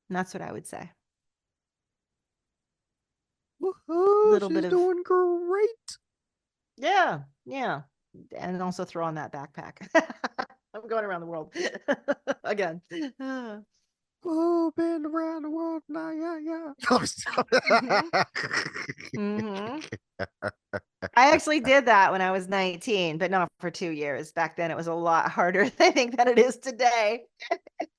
And that's what I would say. Woohoo! Little bit She's of, doing great. yeah, yeah. And also throw on that backpack. I'm going around the world again. Oh, been around the world now, yeah, hmm yeah. hmm I actually did that when I was 19, but not for 2 years. Back then, it was a lot harder, I think, than it is today.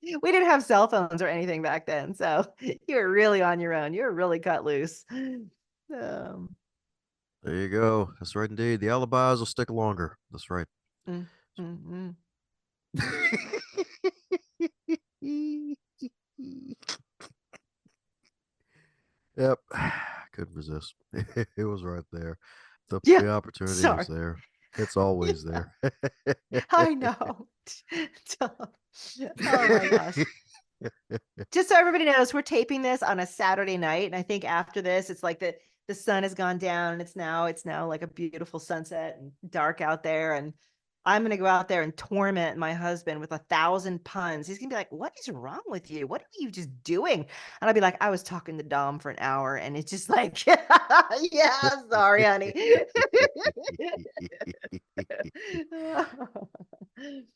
We didn't have cell phones or anything back then, so you were really on your own. You were really cut loose. Um, There you go. That's right, indeed. The alibis will stick longer. That's right. mm, mm, mm. Yep. Couldn't resist. It was right there. Yeah, The opportunity was sorry. there. It's always there. I know. Oh my gosh. Just so everybody knows, we're taping this on a Saturday night, and I think after this, it's like the sun has gone down, and it's now like a beautiful sunset and dark out there, and I'm gonna go out there and torment my husband with 1,000 puns. He's gonna be like, "What is wrong with you? What are you just doing?" And I'll be like, "I was talking to Dom for an hour," and it's just like, "Yeah, sorry, honey."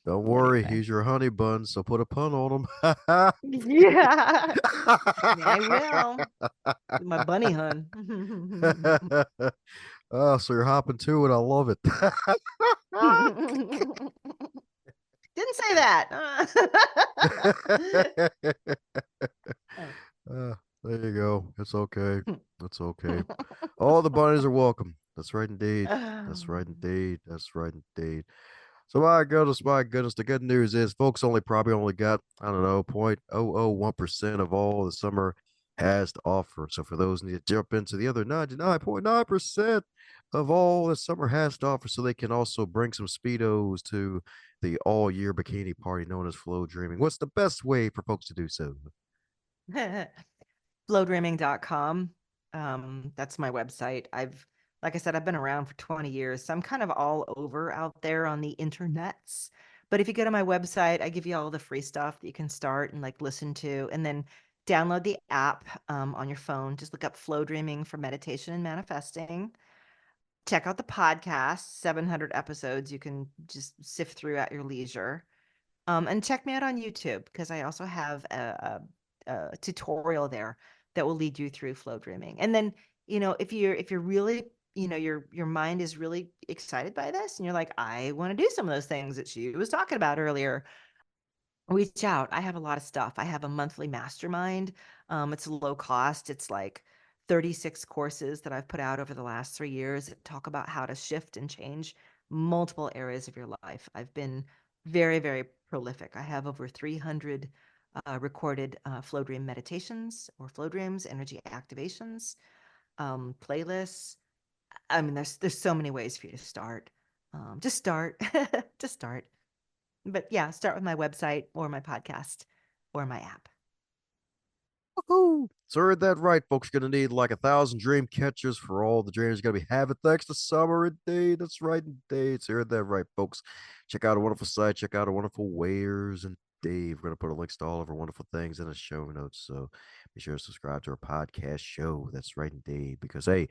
Don't worry, Anyway, he's your honey bun, so put a pun on him. yeah, I will. My bunny hun. Oh, so you're hopping to it. I love it. Didn't say that. Oh. There you go. It's okay. It's okay. All the bunnies are welcome. That's right, indeed. That's right, indeed. That's right, indeed. So my goodness, the good news is folks probably only got, I don't know, 0.001% of all the summer has to offer. So for those who need to jump into the other 99.9% of all the summer has to offer so they can also bring some speedos to the all year bikini party known as Flowdreaming. What's the best way for folks to do so? Flowdreaming.com. That's my website. Like I said, I've been around for 20 years, so I'm kind of all over out there on the internets. But if you go to my website, I give you all the free stuff that you can start and like listen to, and then download the app on your phone. Just look up Flow Dreaming for meditation and manifesting. Check out the podcast, 700 episodes. You can just sift through at your leisure. And check me out on YouTube because I also have a tutorial there that will lead you through flow dreaming. And then, if you're really, your mind is really excited by this and you're like, I want to do some of those things that she was talking about earlier, reach out. I have a lot of stuff. I have a monthly mastermind. It's low cost. It's like 36 courses that I've put out over the last 3 years that talk about how to shift and change multiple areas of your life. I've been very, very prolific. I have over 300 recorded flow dream meditations or flow dreams, energy activations, playlists. I mean, there's so many ways for you to start. Just start, just start. But yeah, start with my website or my podcast or my app. Woohoo! So heard that right, folks. Gonna need like 1,000 dream catchers for all the dreams you're gonna be having thanks to summer indeed. That's right, indeed. So heard that right, folks. Check out a wonderful site, check out a wonderful wares, and Dave. We're gonna put a links to all of our wonderful things in the show notes. So be sure to subscribe to our podcast show. That's right, indeed. Because hey,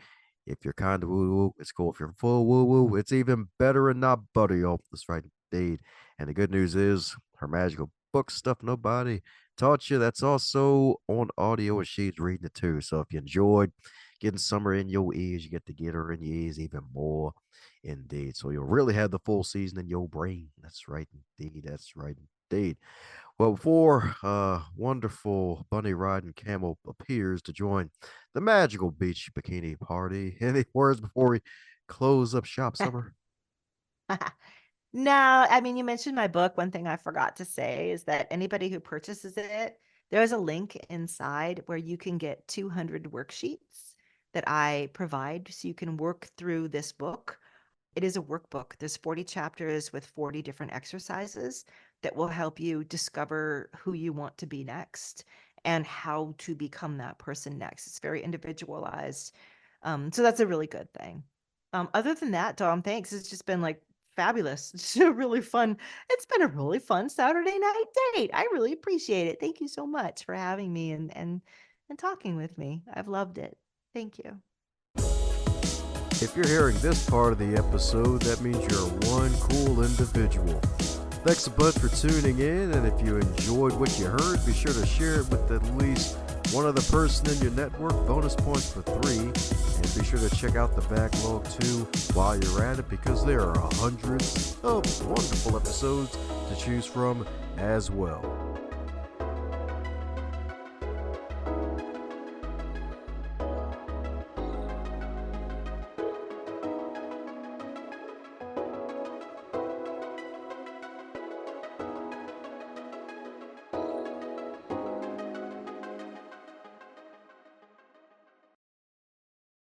if you're kind of woo woo, it's cool. If you're full woo woo, it's even better and not butter, y'all. That's right, indeed. And the good news is her magical book stuff nobody taught you. That's also on audio, and she's reading it too. So if you enjoyed getting Summer in your ears, you get to get her in your ears even more, indeed. So you'll really have the full season in your brain. That's right, indeed. That's right, indeed. Well, before wonderful bunny riding camel appears to join the magical beach bikini party, any words before we close up shop, Summer? No, I mean, you mentioned my book. One thing I forgot to say is that anybody who purchases it, there's a link inside where you can get 200 worksheets that I provide so you can work through this book. It is a workbook. There's 40 chapters with 40 different exercises that will help you discover who you want to be next and how to become that person next. It's very individualized. So that's a really good thing. Other than that, Dom, thanks. It's just been like fabulous. It's been a really fun Saturday night date. I really appreciate it. Thank you so much for having me and talking with me. I've loved it. Thank you. If you're hearing this part of the episode, that means you're one cool individual. Thanks a bunch for tuning in, and if you enjoyed what you heard, be sure to share it with at least one other person in your network. Bonus points for 3. And be sure to check out the backlog too while you're at it, because there are hundreds of wonderful episodes to choose from as well.